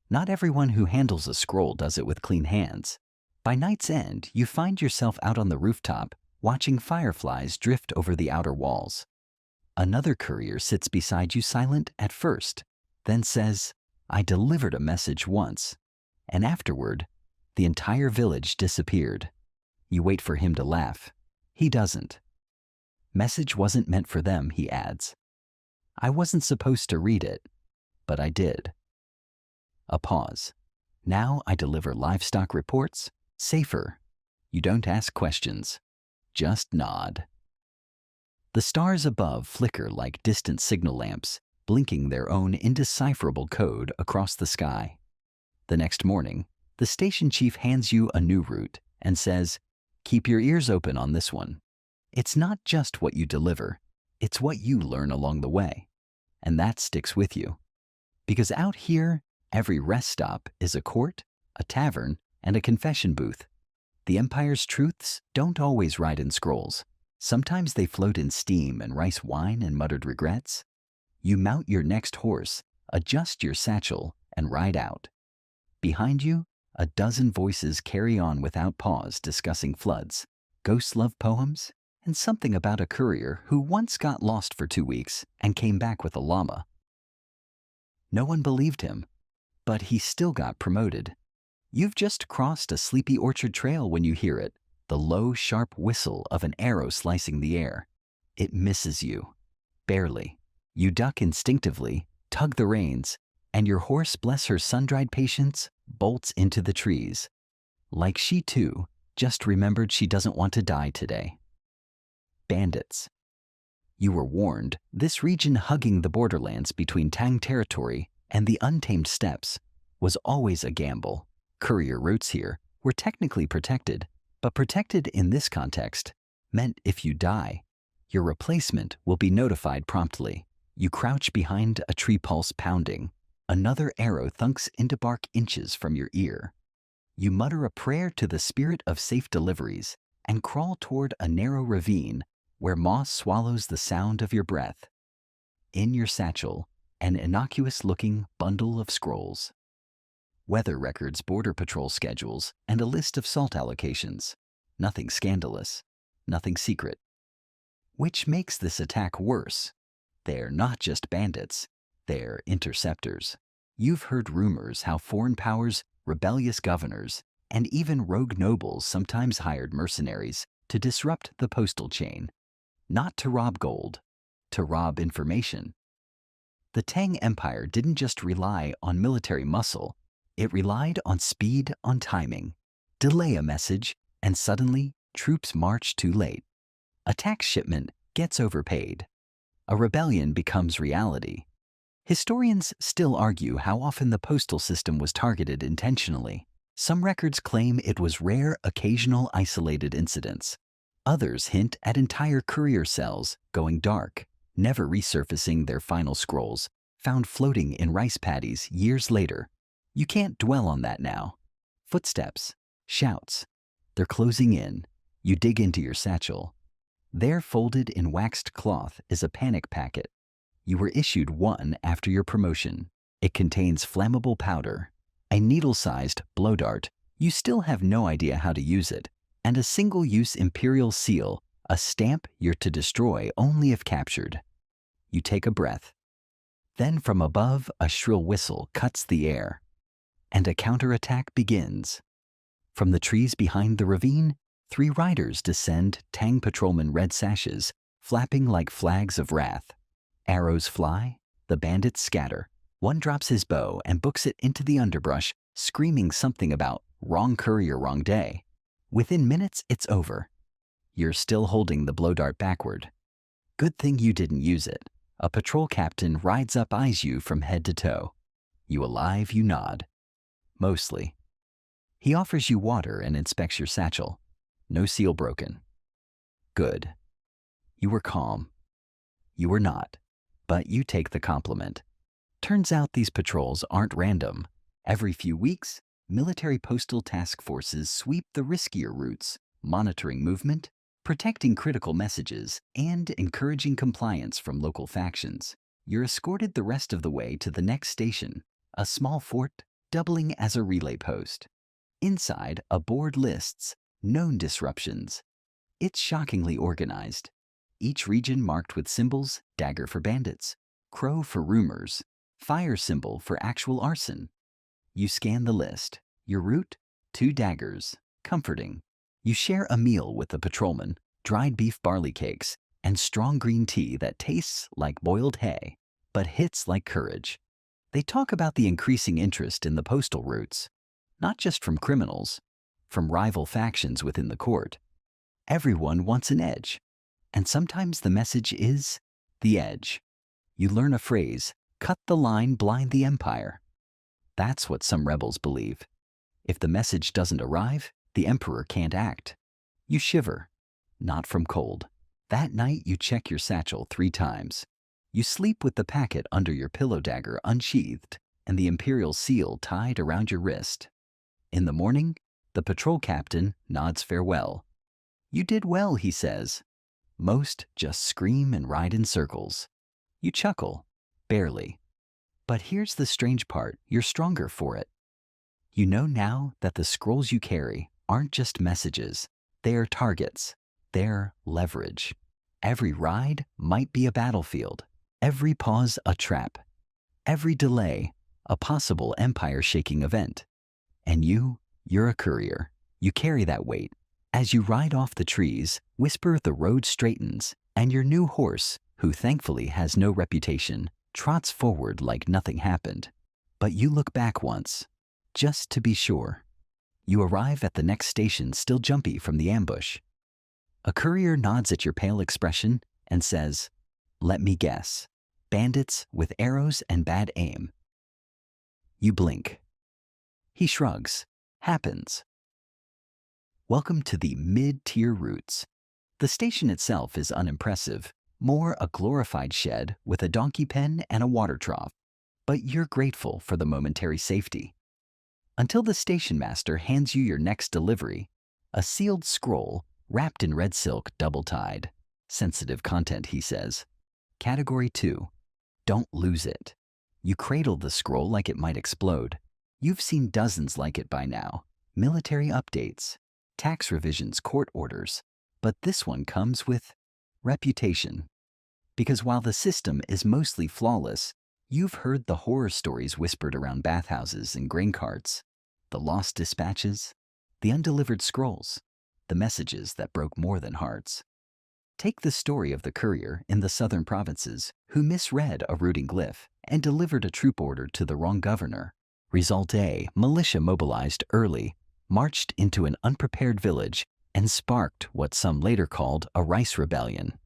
Not everyone who handles a scroll does it with clean hands. By night's end, you find yourself out on the rooftop, watching fireflies drift over the outer walls. Another courier sits beside you silent at first, then says, "I delivered a message once," and afterward, the entire village disappeared. You wait for him to laugh. He doesn't. Message wasn't meant for them, he adds. I wasn't supposed to read it, but I did. A pause. Now I deliver livestock reports. Safer. You don't ask questions. Just nod. The stars above flicker like distant signal lamps, blinking their own indecipherable code across the sky. The next morning, the station chief hands you a new route and says, "Keep your ears open on this one." It's not just what you deliver, it's what you learn along the way. And that sticks with you. Because out here, every rest stop is a court, a tavern, and a confession booth. The Empire's truths don't always ride in scrolls. Sometimes they float in steam and rice wine and muttered regrets. You mount your next horse, adjust your satchel, and ride out. Behind you, a dozen voices carry on without pause, discussing floods, ghost love poems, and something about a courier who once got lost for 2 weeks and came back with a llama. No one believed him, but he still got promoted. You've just crossed a sleepy orchard trail when you hear it, the low, sharp whistle of an arrow slicing the air. It misses you. Barely. You duck instinctively, tug the reins, and your horse, bless her sun-dried patience, bolts into the trees. Like she too, just remembered she doesn't want to die today. Bandits. You were warned, this region hugging the borderlands between Tang territory and the untamed steppes was always a gamble. Courier routes here were technically protected, but protected in this context meant if you die, your replacement will be notified promptly. You crouch behind a tree, pulse pounding. Another arrow thunks into bark inches from your ear. You mutter a prayer to the spirit of safe deliveries and crawl toward a narrow ravine where moss swallows the sound of your breath. In your satchel, an innocuous-looking bundle of scrolls. Weather records, border patrol schedules, and a list of salt allocations. Nothing scandalous, nothing secret. Which makes this attack worse. They're not just bandits, they're interceptors. You've heard rumors how foreign powers, rebellious governors, and even rogue nobles sometimes hired mercenaries to disrupt the postal chain. Not to rob gold, to rob information. The Tang Empire didn't just rely on military muscle, it relied on speed, on timing. Delay a message, and suddenly, troops march too late. A tax shipment gets overpaid. A rebellion becomes reality. Historians still argue how often the postal system was targeted intentionally. Some records claim it was rare, occasional, isolated incidents. Others hint at entire courier cells going dark, never resurfacing their final scrolls, found floating in rice paddies years later. You can't dwell on that now. Footsteps, shouts. They're closing in. You dig into your satchel. There, folded in waxed cloth, is a panic packet. You were issued one after your promotion. It contains flammable powder, a needle-sized blow dart. You still have no idea how to use it, and a single-use imperial seal, a stamp you're to destroy only if captured. You take a breath. Then from above, a shrill whistle cuts the air, and a counterattack begins. From the trees behind the ravine, 3 riders descend, Tang patrolmen, red sashes, flapping like flags of wrath. Arrows fly, the bandits scatter. One drops his bow and books it into the underbrush, screaming something about wrong courier, wrong day. Within minutes, it's over. You're still holding the blow dart backward. Good thing you didn't use it. A patrol captain rides up, eyes you from head to toe. You alive, you nod. Mostly. He offers you water and inspects your satchel. No seal broken. Good. You were calm. You were not, but you take the compliment. Turns out these patrols aren't random. Every few weeks, military postal task forces sweep the riskier routes, monitoring movement, protecting critical messages, and encouraging compliance from local factions. You're escorted the rest of the way to the next station, a small fort doubling as a relay post. Inside, a board lists known disruptions. It's shockingly organized. Each region marked with symbols: dagger for bandits, crow for rumors, fire symbol for actual arson. You scan the list. Your route? 2 daggers. Comforting. You share a meal with the patrolman, dried beef barley cakes, and strong green tea that tastes like boiled hay, but hits like courage. They talk about the increasing interest in the postal routes, not just from criminals, from rival factions within the court. Everyone wants an edge, and sometimes the message is the edge. You learn a phrase, cut the line, blind the empire. That's what some rebels believe. If the message doesn't arrive, the emperor can't act. You shiver, not from cold. That night you check your satchel 3 times. You sleep with the packet under your pillow, dagger unsheathed, and the imperial seal tied around your wrist. In the morning, the patrol captain nods farewell. You did well, he says. Most just scream and ride in circles. You chuckle, barely. But here's the strange part, you're stronger for it. You know now that the scrolls you carry aren't just messages, they are targets, they're leverage. Every ride might be a battlefield, every pause a trap, every delay a possible empire-shaking event. And you, You're a courier. You carry that weight. As you ride off the trees, whisper the road straightens, and your new horse, who thankfully has no reputation, trots forward like nothing happened. But you look back once, just to be sure. You arrive at the next station still jumpy from the ambush. A courier nods at your pale expression and says, "Let me guess. Bandits with arrows and bad aim." You blink. He shrugs. Happens. Welcome to the mid-tier routes. The station itself is unimpressive, more a glorified shed with a donkey pen and a water trough. But you're grateful for the momentary safety. Until the station master hands you your next delivery, a sealed scroll wrapped in red silk double-tied. Sensitive content, he says. Category 2. Don't lose it. You cradle the scroll like it might explode. You've seen dozens like it by now. Military updates, tax revisions, court orders. But this one comes with reputation. Because while the system is mostly flawless, you've heard the horror stories whispered around bathhouses and grain carts, the lost dispatches, the undelivered scrolls, the messages that broke more than hearts. Take the story of the courier in the southern provinces who misread a routing glyph and delivered a troop order to the wrong governor. Result A, militia mobilized early, marched into an unprepared village, and sparked what some later called a rice rebellion.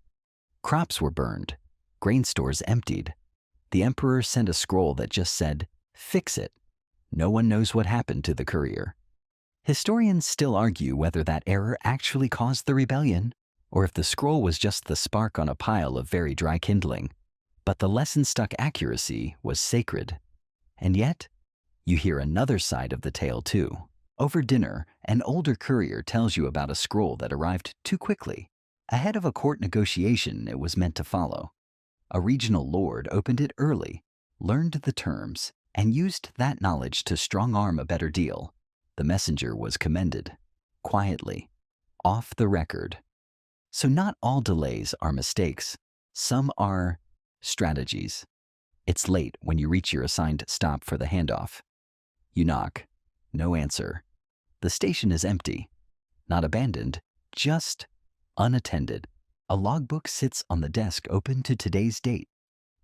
Crops were burned, grain stores emptied. The emperor sent a scroll that just said, "Fix it." No one knows what happened to the courier. Historians still argue whether that error actually caused the rebellion, or if the scroll was just the spark on a pile of very dry kindling. But the lesson-stuck accuracy was sacred. And yet, you hear another side of the tale too. Over dinner, an older courier tells you about a scroll that arrived too quickly, ahead of a court negotiation it was meant to follow. A regional lord opened it early, learned the terms, and used that knowledge to strong-arm a better deal. The messenger was commended, quietly, off the record. So not all delays are mistakes. Some are strategies. It's late when you reach your assigned stop for the handoff. You knock. No answer. The station is empty. Not abandoned, just unattended. A logbook sits on the desk open to today's date.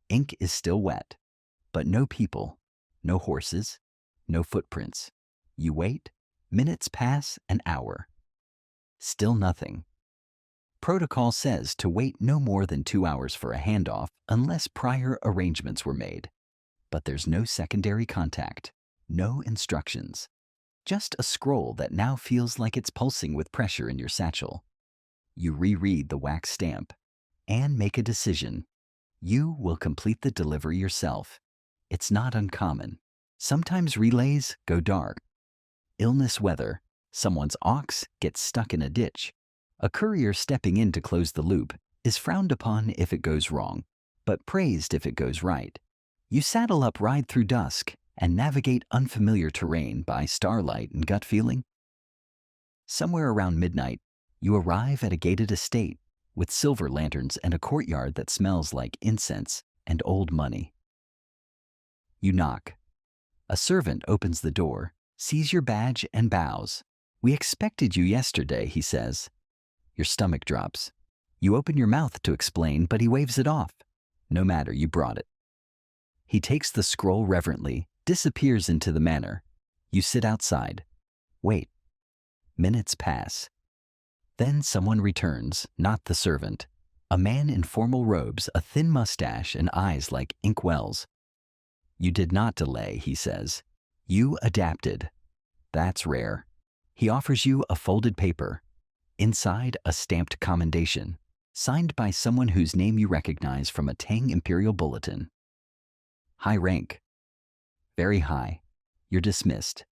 Ink is still wet, but no people, no horses, no footprints. You wait, minutes pass, an hour. Still nothing. Protocol says to wait no more than 2 hours for a handoff unless prior arrangements were made. But there's no secondary contact, no instructions. Just a scroll that now feels like it's pulsing with pressure in your satchel. You reread the wax stamp and make a decision. You will complete the delivery yourself. It's not uncommon. Sometimes relays go dark. Illness, weather, someone's ox gets stuck in a ditch. A courier stepping in to close the loop is frowned upon if it goes wrong, but praised if it goes right. You saddle up, ride through dusk, and navigate unfamiliar terrain by starlight and gut feeling. Somewhere around midnight, you arrive at a gated estate with silver lanterns and a courtyard that smells like incense and old money. You knock. A servant opens the door, sees your badge, and bows. "We expected you yesterday," he says. Your stomach drops. You open your mouth to explain, but he waves it off. No matter, you brought it. He takes the scroll reverently, disappears into the manor. You sit outside. Wait. Minutes pass. Then someone returns, not the servant. A man in formal robes, a thin mustache, and eyes like ink wells. "You did not delay," he says. "You adapted." That's rare. He offers you a folded paper. Inside, a stamped commendation, signed by someone whose name you recognize from a Tang Imperial bulletin. High rank. Very high. You're dismissed.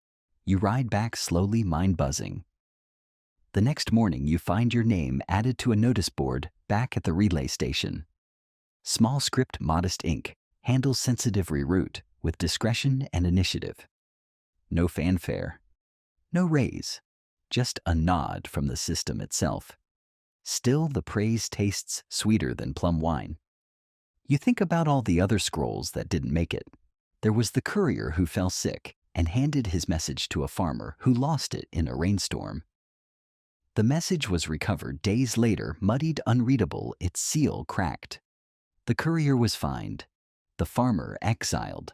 You ride back slowly, mind buzzing. The next morning, you find your name added to a notice board back at the relay station. Small script, modest ink, handles sensitive reroute with discretion and initiative. No fanfare. No raise. Just a nod from the system itself. Still, the praise tastes sweeter than plum wine. You think about all the other scrolls that didn't make it. There was the courier who fell sick, and handed his message to a farmer who lost it in a rainstorm. The message was recovered days later, muddied, unreadable, its seal cracked. The courier was fined, the farmer exiled.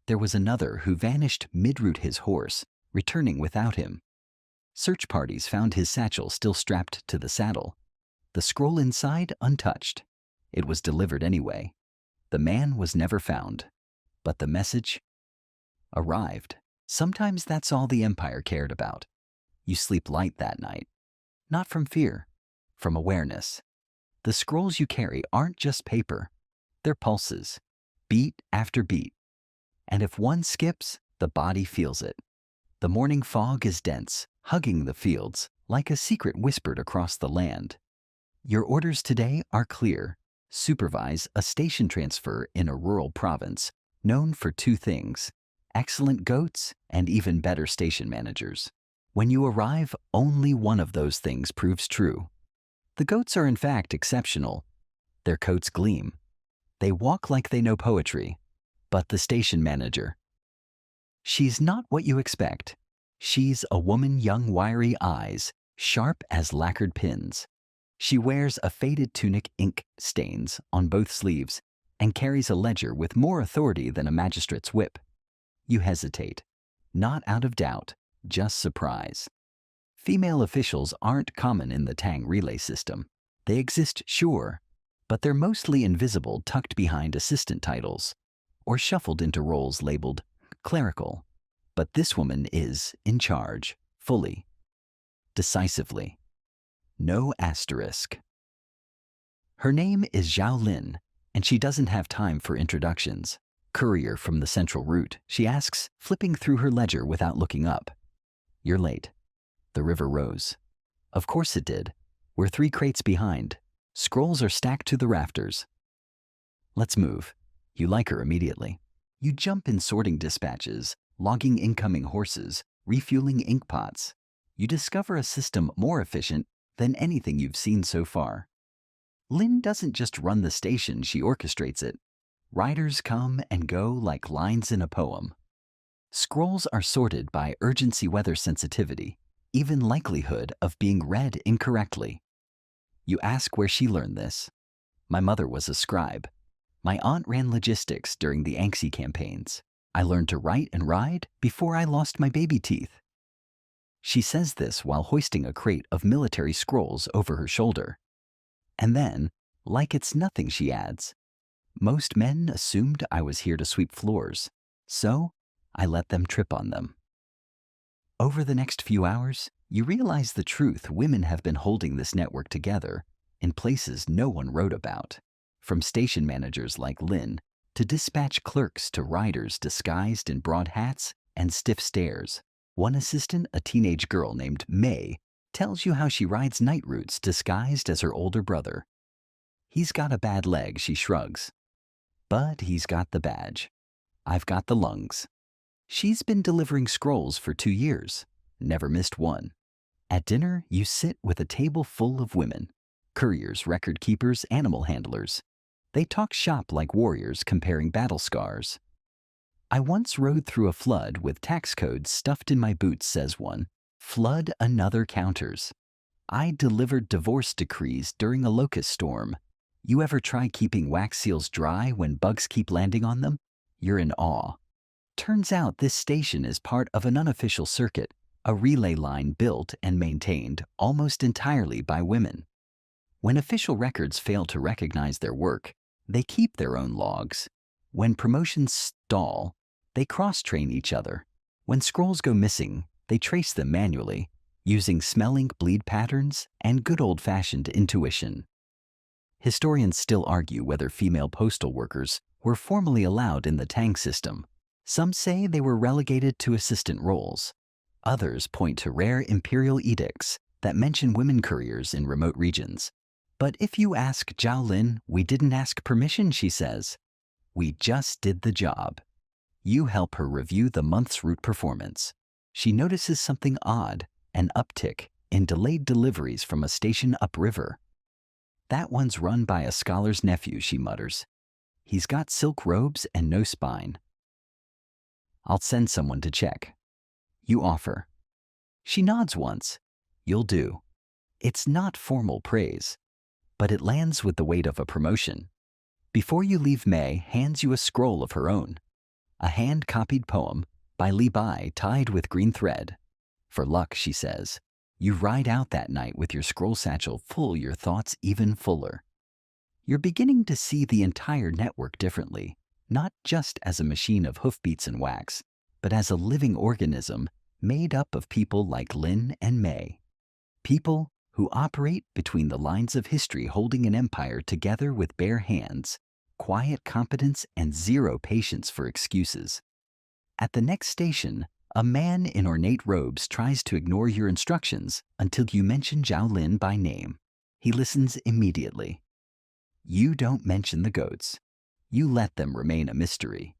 There was another who vanished mid-route his horse, returning without him. Search parties found his satchel still strapped to the saddle. The scroll inside untouched. It was delivered anyway. The man was never found, but the message arrived. Sometimes that's all the Empire cared about. You sleep light that night. Not from fear, from awareness. The scrolls you carry aren't just paper. They're pulses, beat after beat. And if one skips, the body feels it. The morning fog is dense, hugging the fields, like a secret whispered across the land. Your orders today are clear. Supervise a station transfer in a rural province, known for two things: excellent goats and even better station managers. When you arrive, only one of those things proves true. The goats are in fact exceptional. Their coats gleam. They walk like they know poetry. But the station manager, she's not what you expect. She's a woman, young, wiry eyes, sharp as lacquered pins. She wears a faded tunic, ink stains on both sleeves, and carries a ledger with more authority than a magistrate's whip. You hesitate, not out of doubt, just surprise. Female officials aren't common in the Tang relay system. They exist, sure, but they're mostly invisible, tucked behind assistant titles, or shuffled into roles labeled clerical. But this woman is in charge, fully, decisively. No asterisk. Her name is Zhao Lin, and she doesn't have time for introductions. Courier from the central route, she asks, flipping through her ledger without looking up. You're late. The river rose. Of course it did. We're 3 crates behind. Scrolls are stacked to the rafters. Let's move. You like her immediately. You jump in sorting dispatches, logging incoming horses, refueling ink pots. You discover a system more efficient than anything you've seen so far. Lynn doesn't just run the station, she orchestrates it. Riders come and go like lines in a poem. Scrolls are sorted by urgency, weather sensitivity, even likelihood of being read incorrectly. You ask where she learned this. My mother was a scribe. My aunt ran logistics during the Anxi campaigns. I learned to write and ride before I lost my baby teeth. She says this while hoisting a crate of military scrolls over her shoulder. And then, like it's nothing, she adds, most men assumed I was here to sweep floors, so I let them trip on them. Over the next few hours, you realize the truth: women have been holding this network together in places no one wrote about. From station managers like Lynn, to dispatch clerks, to riders disguised in broad hats and stiff stares. One assistant, a teenage girl named May, tells you how she rides night routes disguised as her older brother. He's got a bad leg, she shrugs. But he's got the badge. I've got the lungs. She's been delivering scrolls for 2 years, never missed one. At dinner, you sit with a table full of women. Couriers, record keepers, animal handlers. They talk shop like warriors, comparing battle scars. I once rode through a flood with tax codes stuffed in my boots, says one. Flood, another counters. I delivered divorce decrees during a locust storm. You ever try keeping wax seals dry when bugs keep landing on them? You're in awe. Turns out this station is part of an unofficial circuit, a relay line built and maintained almost entirely by women. When official records fail to recognize their work, they keep their own logs. When promotions stall, they cross-train each other. When scrolls go missing, they trace them manually, using smell ink bleed patterns and good old-fashioned intuition. Historians still argue whether female postal workers were formally allowed in the Tang system. Some say they were relegated to assistant roles. Others point to rare imperial edicts that mention women couriers in remote regions. But if you ask Zhao Lin, we didn't ask permission, she says. We just did the job. You help her review the month's route performance. She notices something odd, an uptick in delayed deliveries from a station upriver. That one's run by a scholar's nephew, she mutters. He's got silk robes and no spine. I'll send someone to check. You offer. She nods once. You'll do. It's not formal praise, but it lands with the weight of a promotion. Before you leave, May hands you a scroll of her own, a hand-copied poem by Li Bai tied with green thread. For luck, she says. You ride out that night with your scroll satchel full, your thoughts even fuller. You're beginning to see the entire network differently, not just as a machine of hoofbeats and wax, but as a living organism made up of people like Lin and May. People who operate between the lines of history, holding an empire together with bare hands, quiet competence, and zero patience for excuses. At the next station, a man in ornate robes tries to ignore your instructions until you mention Zhao Lin by name. He listens immediately. You don't mention the goats. You let them remain a mystery.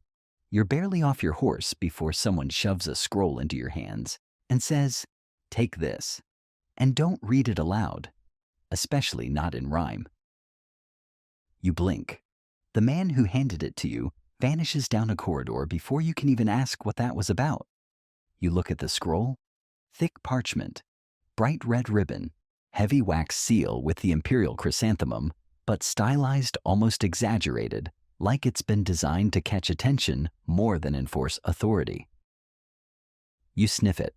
You're barely off your horse before someone shoves a scroll into your hands and says, "Take this." And don't read it aloud, especially not in rhyme. You blink. The man who handed it to you vanishes down a corridor before you can even ask what that was about. You look at the scroll. Thick parchment, bright red ribbon, heavy wax seal with the imperial chrysanthemum, but stylized, almost exaggerated, like it's been designed to catch attention more than enforce authority. You sniff it.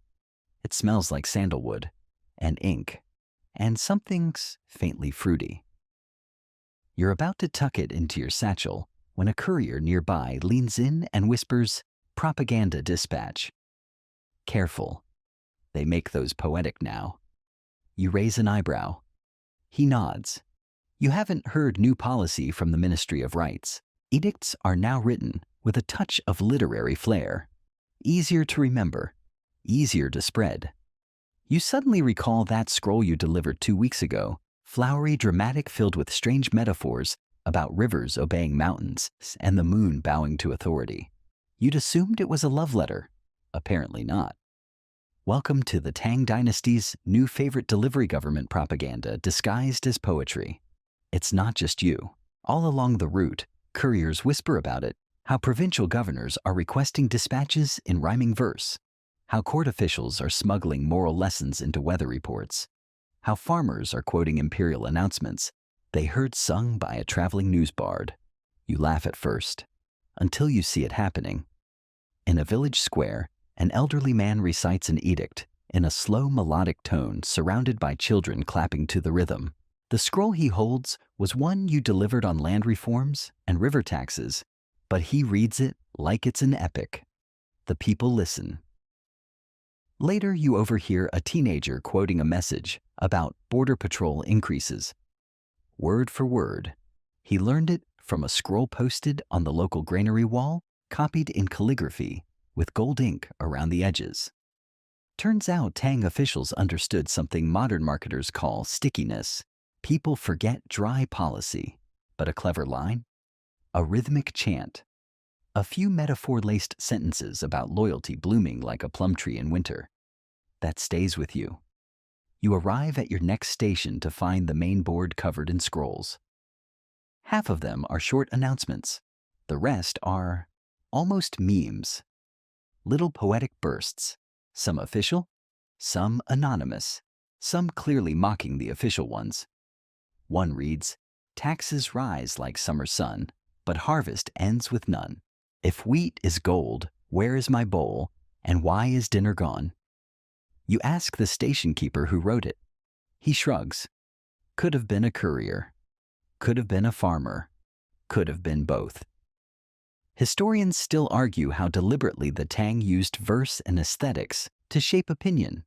It smells like sandalwood and ink and something's faintly fruity. You're about to tuck it into your satchel when a courier nearby leans in and whispers, "Propaganda dispatch." Careful. They make those poetic now. You raise an eyebrow. He nods. You haven't heard new policy from the Ministry of Rights. Edicts are now written with a touch of literary flair. Easier to remember, easier to spread. You suddenly recall that scroll you delivered 2 weeks ago, flowery, dramatic, filled with strange metaphors about rivers obeying mountains and the moon bowing to authority. You'd assumed it was a love letter. Apparently not. Welcome to the Tang Dynasty's new favorite delivery, government propaganda disguised as poetry. It's not just you. All along the route, couriers whisper about it, how provincial governors are requesting dispatches in rhyming verse, how court officials are smuggling moral lessons into weather reports, how farmers are quoting imperial announcements they heard sung by a traveling news bard. You laugh at first, until you see it happening. In a village square, an elderly man recites an edict in a slow melodic tone surrounded by children clapping to the rhythm. The scroll he holds was one you delivered on land reforms and river taxes, but he reads it like it's an epic. The people listen. Later, you overhear a teenager quoting a message about border patrol increases. Word for word. He learned it from a scroll posted on the local granary wall, copied in calligraphy, with gold ink around the edges. Turns out Tang officials understood something modern marketers call stickiness. People forget dry policy, but a clever line? A rhythmic chant. A few metaphor-laced sentences about loyalty blooming like a plum tree in winter. That stays with you. You arrive at your next station to find the main board covered in scrolls. Half of them are short announcements. The rest are almost memes. Little poetic bursts, some official, some anonymous, some clearly mocking the official ones. One reads, "Taxes rise like summer sun, but harvest ends with none. If wheat is gold, where is my bowl, and why is dinner gone?" You ask the station keeper who wrote it. He shrugs. Could have been a courier. Could have been a farmer. Could have been both. Historians still argue how deliberately the Tang used verse and aesthetics to shape opinion.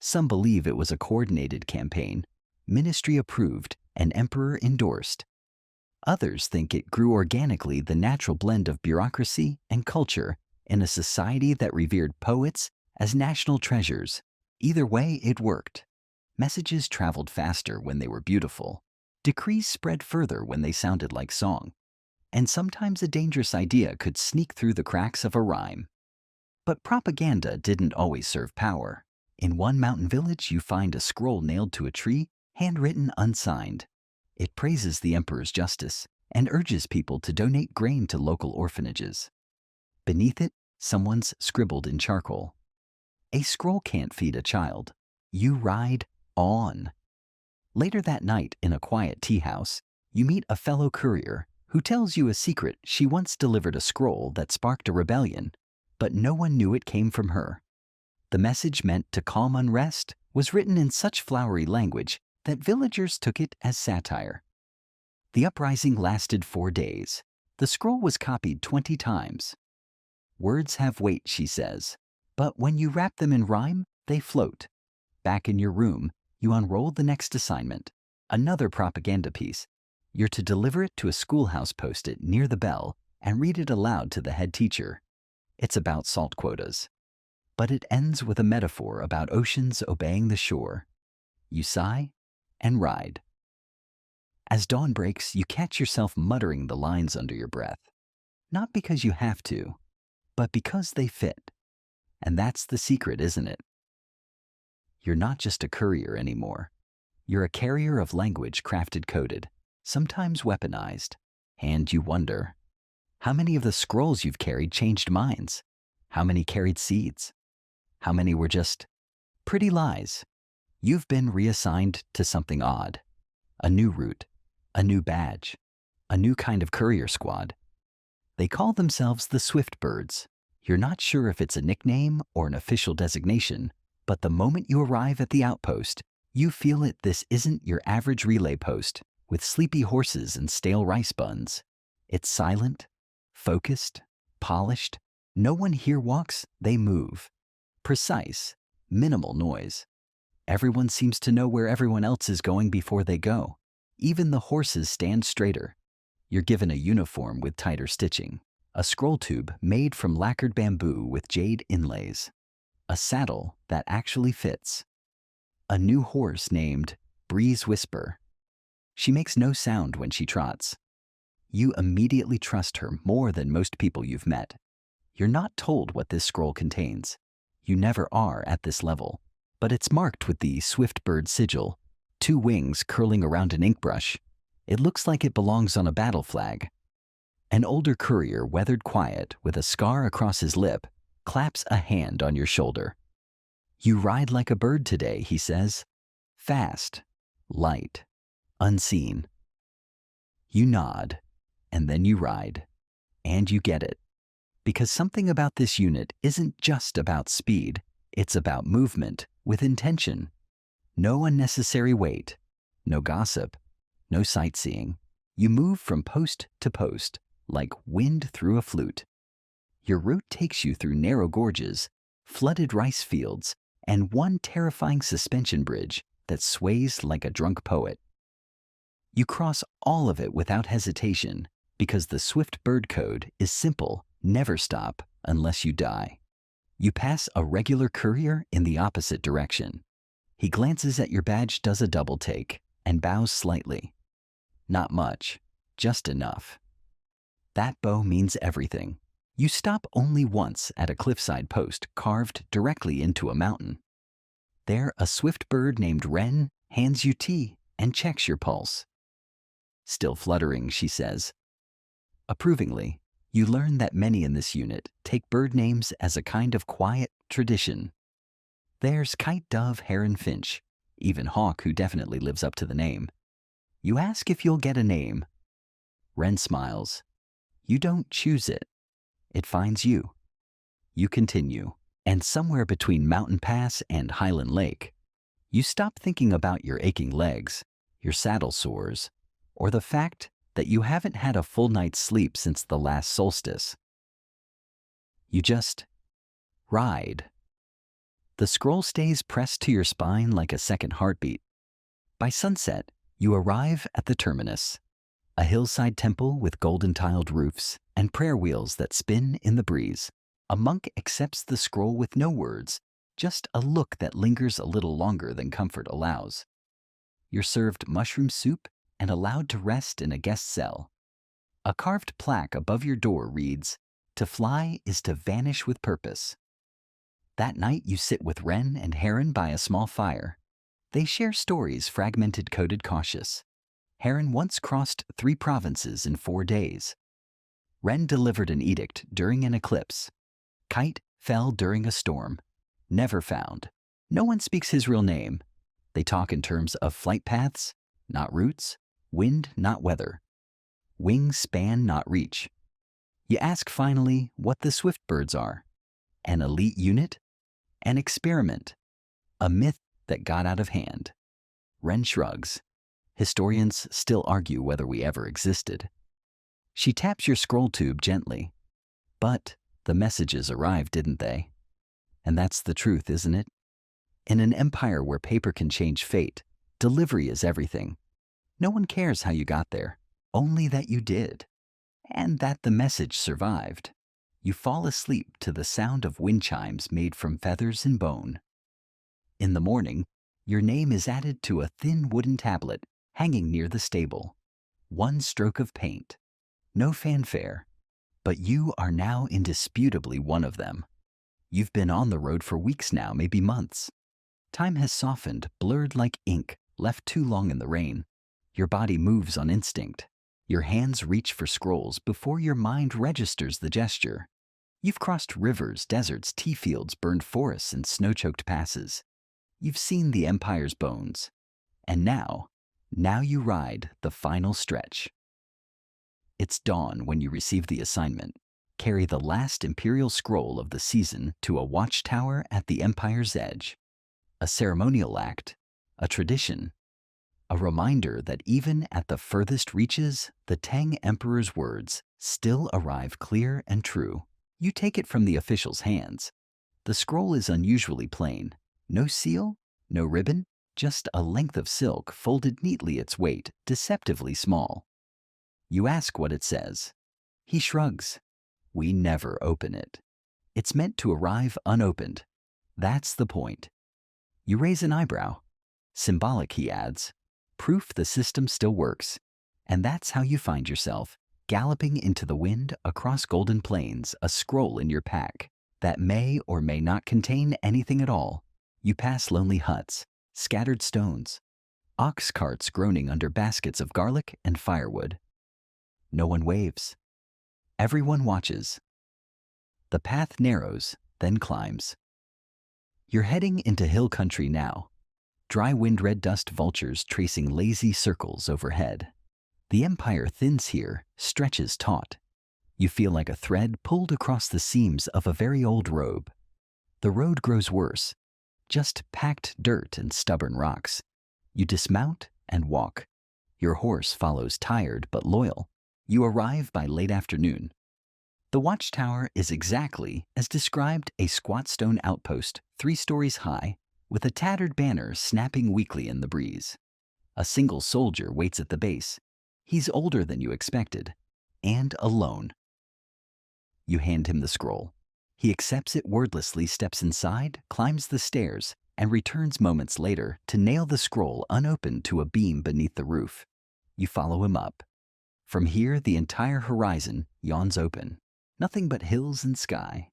Some believe it was a coordinated campaign, ministry approved, and emperor endorsed. Others think it grew organically, the natural blend of bureaucracy and culture in a society that revered poets as national treasures. Either way, it worked. Messages traveled faster when they were beautiful. Decrees spread further when they sounded like song. And sometimes a dangerous idea could sneak through the cracks of a rhyme. But propaganda didn't always serve power. In one mountain village, you find a scroll nailed to a tree, handwritten unsigned. It praises the emperor's justice and urges people to donate grain to local orphanages. Beneath it, Someone's scribbled in charcoal. A scroll can't feed a child. You ride on. Later that night, in a quiet tea house, you meet a fellow courier who tells you a secret. She once delivered a scroll that sparked a rebellion, but no one knew it came from her. The message, meant to calm unrest, was written in such flowery language that villagers took it as satire. The uprising lasted 4 days. The scroll was copied 20 times. Words have weight, she says, but when you wrap them in rhyme, they float. Back in your room, you unroll the next assignment, another propaganda piece. You're to deliver it to a schoolhouse post-it near the bell and read it aloud to the head teacher. It's about salt quotas. But it ends with a metaphor about oceans obeying the shore. You sigh and ride. As dawn breaks, you catch yourself muttering the lines under your breath. Not because you have to, but because they fit. And that's the secret, isn't it? You're not just a courier anymore. You're a carrier of language crafted, coded, sometimes weaponized. And you wonder, how many of the scrolls you've carried changed minds? How many carried seeds? How many were just pretty lies? You've been reassigned to something odd. A new route, a new badge, a new kind of courier squad. They call themselves the Swift Birds. You're not sure if it's a nickname or an official designation, but the moment you arrive at the outpost, you feel it. This isn't your average relay post with sleepy horses and stale rice buns. It's silent, focused, polished. No one here walks, they move. Precise, minimal noise. Everyone seems to know where everyone else is going before they go. Even the horses stand straighter. You're given a uniform with tighter stitching, a scroll tube made from lacquered bamboo with jade inlays, a saddle that actually fits, a new horse named Breeze Whisper. She makes no sound when she trots. You immediately trust her more than most people you've met. You're not told what this scroll contains. You never are at this level, but it's marked with the Swift Bird sigil, 2 wings curling around an ink brush. It looks like it belongs on a battle flag. An older courier, weathered quiet, with a scar across his lip, claps a hand on your shoulder. You ride like a bird today, he says. Fast, light, unseen. You nod, and then you ride. And you get it. Because something about this unit isn't just about speed, it's about movement with intention. No unnecessary wait, no gossip, no sightseeing. You move from post to post, like wind through a flute. Your route takes you through narrow gorges, flooded rice fields, and one terrifying suspension bridge that sways like a drunk poet. You cross all of it without hesitation, because the Swift Bird code is simple: never stop unless you die. You pass a regular courier in the opposite direction. He glances at your badge, does a double take, and bows slightly. Not much, just enough. That bow means everything. You stop only once at a cliffside post carved directly into a mountain. There, a swift bird named Wren hands you tea and checks your pulse. Still fluttering, she says. Approvingly, you learn that many in this unit take bird names as a kind of quiet tradition. There's kite, dove, heron, finch, even hawk, who definitely lives up to the name. You ask if you'll get a name. Wren smiles. You don't choose it. It finds you. You continue, and somewhere between Mountain Pass and Highland Lake, you stop thinking about your aching legs, your saddle sores, or the fact that you haven't had a full night's sleep since the last solstice. You just ride. The scroll stays pressed to your spine like a second heartbeat. By sunset, you arrive at the terminus, a hillside temple with golden-tiled roofs and prayer wheels that spin in the breeze. A monk accepts the scroll with no words, just a look that lingers a little longer than comfort allows. You're served mushroom soup and allowed to rest in a guest cell. A carved plaque above your door reads, "To fly is to vanish with purpose." That night you sit with Wren and Heron by a small fire. They share stories, fragmented, coded, cautious. Heron once crossed 3 provinces in 4 days. Wren delivered an edict during an eclipse. Kite fell during a storm. Never found. No one speaks his real name. They talk in terms of flight paths, not routes, wind, not weather, wing span, not reach. You ask finally what the swift birds are. An elite unit? An experiment? A myth that got out of hand? Wren shrugs. Historians still argue whether we ever existed. She taps your scroll tube gently. But the messages arrived, didn't they? And that's the truth, isn't it? In an empire where paper can change fate, delivery is everything. No one cares how you got there, only that you did, and that the message survived. You fall asleep to the sound of wind chimes made from feathers and bone. In the morning, your name is added to a thin wooden tablet hanging near the stable. One stroke of paint. No fanfare. But you are now indisputably one of them. You've been on the road for weeks now, maybe months. Time has softened, blurred like ink, left too long in the rain. Your body moves on instinct. Your hands reach for scrolls before your mind registers the gesture. You've crossed rivers, deserts, tea fields, burned forests, and snow-choked passes. You've seen the empire's bones. And now you ride the final stretch. It's dawn when you receive the assignment. Carry the last imperial scroll of the season to a watchtower at the empire's edge. A ceremonial act, a tradition, a reminder that even at the furthest reaches, the Tang Emperor's words still arrive clear and true. You take it from the official's hands. The scroll is unusually plain. No seal, no ribbon, just a length of silk folded neatly, its weight deceptively small. You ask what it says. He shrugs. We never open it. It's meant to arrive unopened. That's the point. You raise an eyebrow. Symbolic, he adds. Proof the system still works. And that's how you find yourself, galloping into the wind across golden plains, a scroll in your pack that may or may not contain anything at all. You pass lonely huts, scattered stones, ox carts groaning under baskets of garlic and firewood. No one waves. Everyone watches. The path narrows, then climbs. You're heading into hill country now. Dry wind-red dust vultures tracing lazy circles overhead. The empire thins here, stretches taut. You feel like a thread pulled across the seams of a very old robe. The road grows worse, just packed dirt and stubborn rocks. You dismount and walk. Your horse follows, tired but loyal. You arrive by late afternoon. The watchtower is exactly as described, a squat stone outpost 3 stories high, with a tattered banner snapping weakly in the breeze. A single soldier waits at the base. He's older than you expected, and alone. You hand him the scroll. He accepts it wordlessly, steps inside, climbs the stairs, and returns moments later to nail the scroll unopened to a beam beneath the roof. You follow him up. From here, the entire horizon yawns open. Nothing but hills and sky.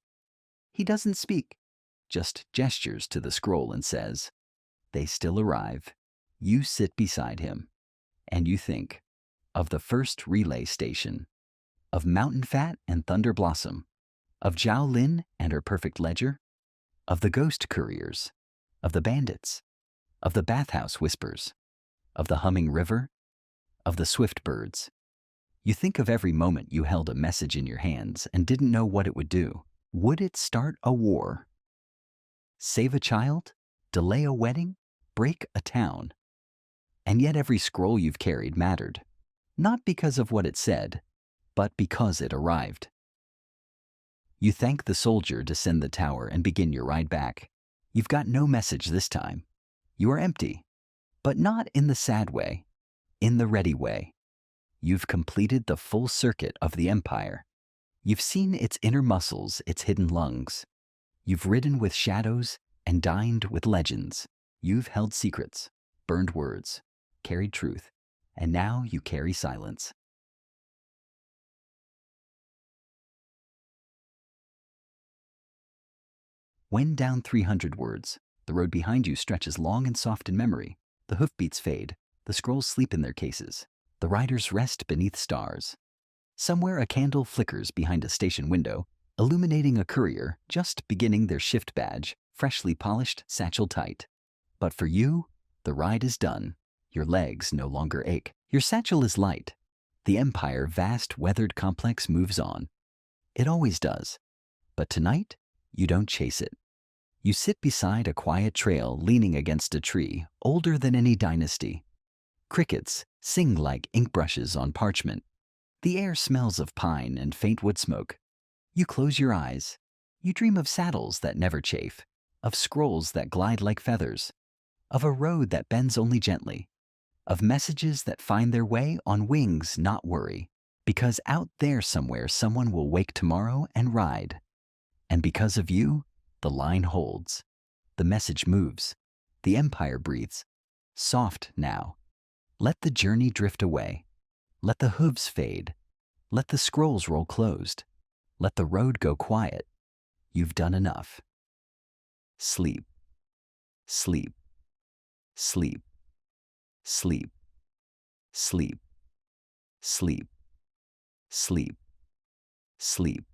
He doesn't speak, just gestures to the scroll and says, "They still arrive." You sit beside him, and you think of the first relay station, of Mountain Fat and Thunder Blossom, of Zhao Lin and her perfect ledger, of the ghost couriers, of the bandits, of the bathhouse whispers, of the humming river, of the swift birds. You think of every moment you held a message in your hands and didn't know what it would do. Would it start a war? Save a child? Delay a wedding? Break a town? And yet every scroll you've carried mattered, not because of what it said, but because it arrived. You thank the soldier, descend the tower, and begin your ride back. You've got no message this time. You are empty, but not in the sad way, in the ready way. You've completed the full circuit of the empire. You've seen its inner muscles, its hidden lungs. You've ridden with shadows and dined with legends. You've held secrets, burned words, carried truth, and now you carry silence. When down 300 words, the road behind you stretches long and soft in memory. The hoofbeats fade, the scrolls sleep in their cases. The riders rest beneath stars. Somewhere a candle flickers behind a station window, illuminating a courier just beginning their shift badge, freshly polished, satchel tight. But for you, the ride is done. Your legs no longer ache. Your satchel is light. The Empire vast weathered complex moves on. It always does. But tonight, you don't chase it. You sit beside a quiet trail leaning against a tree older than any dynasty. Crickets sing like ink brushes on parchment. The air smells of pine and faint wood smoke. You close your eyes. You dream of saddles that never chafe, of scrolls that glide like feathers, of a road that bends only gently, of messages that find their way on wings, not worry, because out there somewhere someone will wake tomorrow and ride. And because of you, the line holds. The message moves. The Empire breathes. Soft now. Let the journey drift away. Let the hooves fade. Let the scrolls roll closed. Let the road go quiet. You've done enough. Sleep. Sleep. Sleep. Sleep. Sleep. Sleep. Sleep. Sleep.